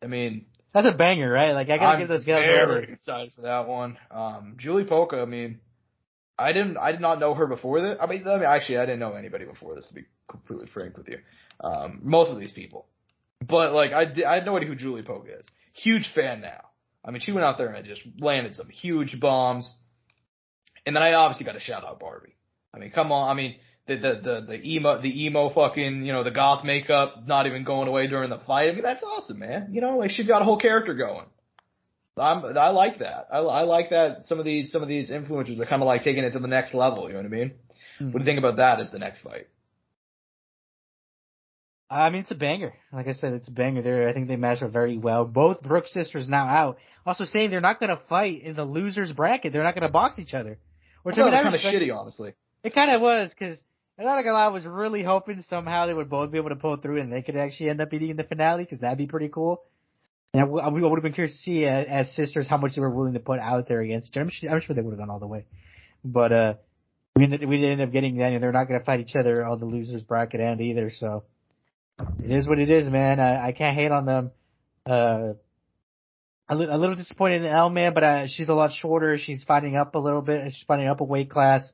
I mean, that's a banger, right? Like, I gotta give those guys credit. I'm very excited for that one. Julie Polka, I mean, I did not know her before this. I mean, actually, I didn't know anybody before this, to be completely frank with you. Most of these people. But, like, I had no idea who Julie Polka is. Huge fan now. I mean, she went out there and just landed some huge bombs. And then I obviously got to shout out Barbie. I mean, come on. I mean, the emo fucking, the goth makeup not even going away during the fight. I mean, that's awesome, man. Like, she's got a whole character going. I like that. I like that some of these influencers are kind of like taking it to the next level, you know what I mean? Mm-hmm. What do you think about that as the next fight? I mean, it's a banger. Like I said, it's a banger. I think they match up very well. Both Brooks sisters now out. Also saying they're not going to fight in the losers bracket. They're not going to box each other. Which I kind of shitty, honestly. It kind of was, because I'm not gonna lie, I was really hoping somehow they would both be able to pull through and they could actually end up beating in the finale, because that'd be pretty cool. And I would have been curious to see as sisters how much they were willing to put out there against each other. I'm sure they would have gone all the way. But we didn't end up getting that, and they're not going to fight each other on the losers bracket end either, so it is what it is, man. I can't hate on them. A little disappointed in Elle, man, but she's a lot shorter. She's fighting up a little bit. She's fighting up a weight class.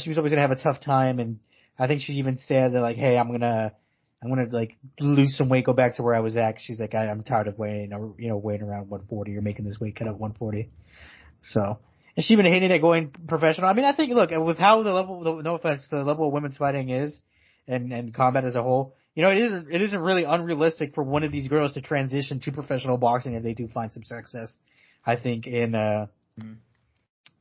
She was always going to have a tough time, and I think she even said that, like, hey, I'm going to I want to like lose some weight, go back to where I was at. 'Cause she's like, I'm tired of weighing, weighing around 140. You're making this weight cut at 140. So, and she even hated it going professional. I mean, I think, look, with how the no offense, the level of women's fighting is, and combat as a whole, it isn't really unrealistic for one of these girls to transition to professional boxing if they do find some success. I think in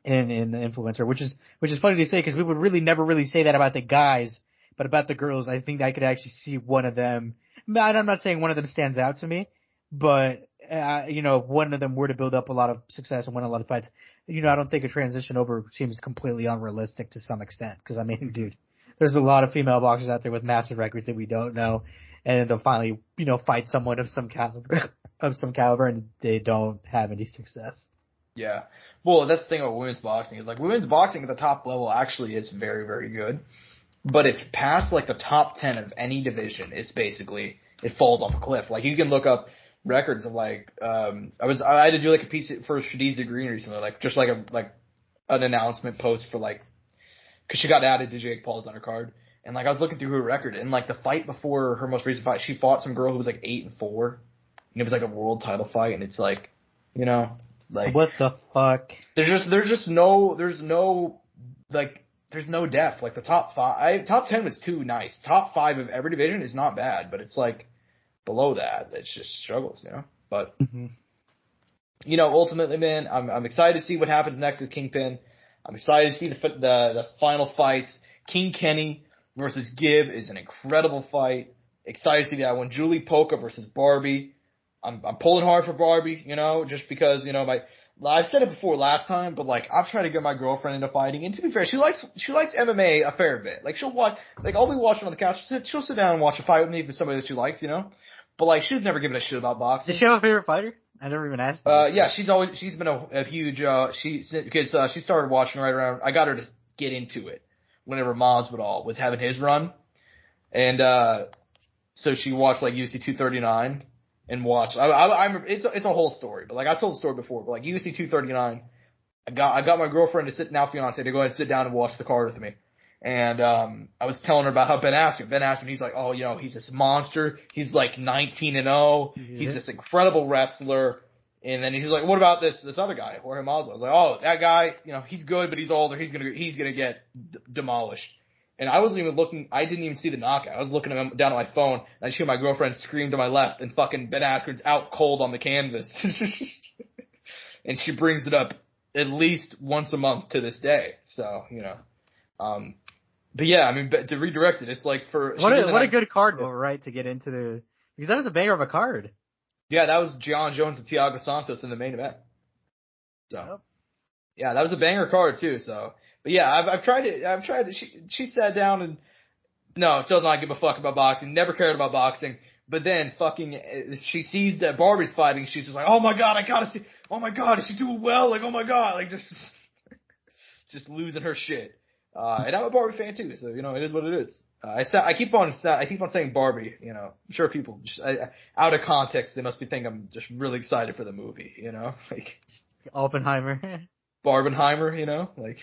influencer, which is funny to say because we would really never really say that about the guys, but about the girls, I think I could actually see one of them. I'm not saying one of them stands out to me, but if one of them were to build up a lot of success and win a lot of fights, I don't think a transition over seems completely unrealistic to some extent. Because I mean, dude, there's a lot of female boxers out there with massive records that we don't know, and they'll finally, fight someone of some caliber, and they don't have any success. Yeah. Well, that's the thing about women's boxing is like women's boxing at the top level actually is very, very good. But it's past like the top 10 of any division. It's basically, it falls off a cliff. Like you can look up records of like, I had to do like a piece for Shadiza Green recently, like just like an announcement post for like, cause she got added to Jake Paul's undercard. And like I was looking through her record and like the fight before her most recent fight, she fought some girl who was like 8-4. And it was like a world title fight. And it's like, like what the fuck? There's no depth. Like the top 10 was too nice. Top 5 of every division is not bad, but it's like below that, it's just struggles, But ultimately, man, I'm excited to see what happens next with Kingpin. I'm excited to see the final fights. King Kenny versus Gibb is an incredible fight. Excited to see that one. Julie Polka versus Barbie. I'm pulling hard for Barbie, just because, I've said it before last time, but like I've tried to get my girlfriend into fighting, and to be fair, she likes MMA a fair bit. Like she'll watch, like I'll be watching on the couch. She'll sit down and watch a fight with me if it's somebody that she likes, But like she's never given a shit about boxing. Does she have a favorite fighter? I never even asked. Yeah, she's been a huge because she started watching right around. I got her to get into it whenever Masvidal was having his run, and so she watched like UFC 239. And watch. It's a whole story, but like I've told the story before. But like UFC 239, I got my girlfriend now fiance to go ahead and sit down and watch the card with me. And I was telling her about how Ben Askren, he's like, oh, he's this monster. He's like 19-0. He's this incredible wrestler. And then he's like, what about this other guy, Jorge Masvidal? I was like, oh, that guy, he's good, but he's older. He's gonna get demolished. And I wasn't even looking, I didn't even see the knockout. I was looking down at my phone, and I hear my girlfriend scream to my left, and fucking Ben Askren's out cold on the canvas. And she brings it up at least once a month to this day. So, but yeah, I mean, to redirect it, it's like what a good card though, right? To get into because that was a banger of a card. Yeah, that was John Jones and Thiago Santos in the main event. So, yeah, that was a banger card too, so. But yeah, I've tried it. She sat down and no, does not give a fuck about boxing. Never cared about boxing. But then she sees that Barbie's fighting. She's just like, oh my god, I gotta see. Oh my god, is she doing well? Like, oh my god, like just losing her shit. And I'm a Barbie fan too, so it is what it is. I keep on saying Barbie. I'm sure people just, out of context they must be thinking I'm just really excited for the movie. Like Oppenheimer. Barbenheimer, like.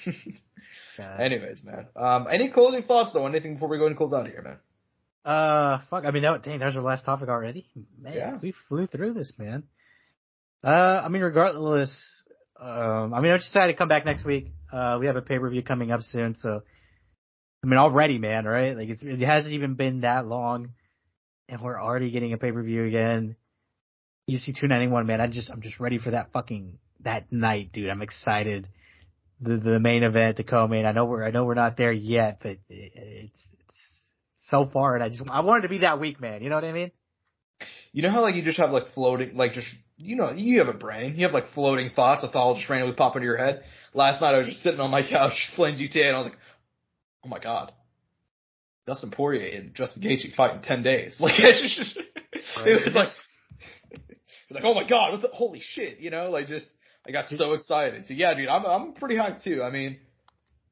Anyways, man. Any closing thoughts though? Anything before we go and close out of here, man? Fuck. I mean, there's our last topic already. Man, yeah. We flew through this, man. I mean, regardless, I'm excited to come back next week. We have a pay-per-view coming up soon, so. I mean, already, man, right? Like it hasn't even been that long, and we're already getting a pay-per-view again. UFC 291, man. I'm just ready for that night, dude. I'm excited. The main event, the co-main. I know we're not there yet, but it's so far, and I want it to be that week, man. You know what I mean? You know how like you just have like floating, like just you have a brain. You have like floating thoughts. A thought will just randomly pop into your head. Last night I was just sitting on my couch playing GTA, and I was like, oh my god, Dustin Poirier and Justin Gaethje fight in 10 days. Like it was like, oh my god, holy shit, like just. I got so excited. So yeah, dude, I'm pretty hyped too. I mean,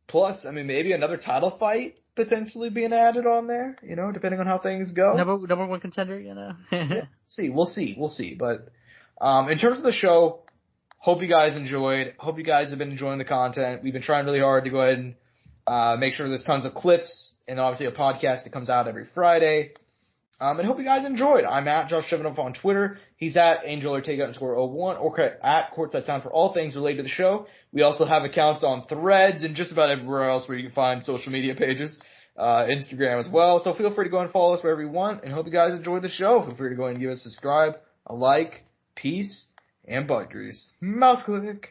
plus, maybe another title fight potentially being added on there, depending on how things go. Number one contender, Yeah, we'll see. But, in terms of the show, hope you guys enjoyed. Hope you guys have been enjoying the content. We've been trying really hard to go ahead and, make sure there's tons of clips and obviously a podcast that comes out every Friday. And hope you guys enjoyed. I'm at Josh Evanoff on Twitter. He's at Angel Ortega _01 or at Courtside Sound for all things related to the show. We also have accounts on Threads and just about everywhere else where you can find social media pages. Instagram as well. So feel free to go and follow us wherever you want. And hope you guys enjoyed the show. Feel free to go and give us a subscribe, a like, peace, and butt grease. Mouse click.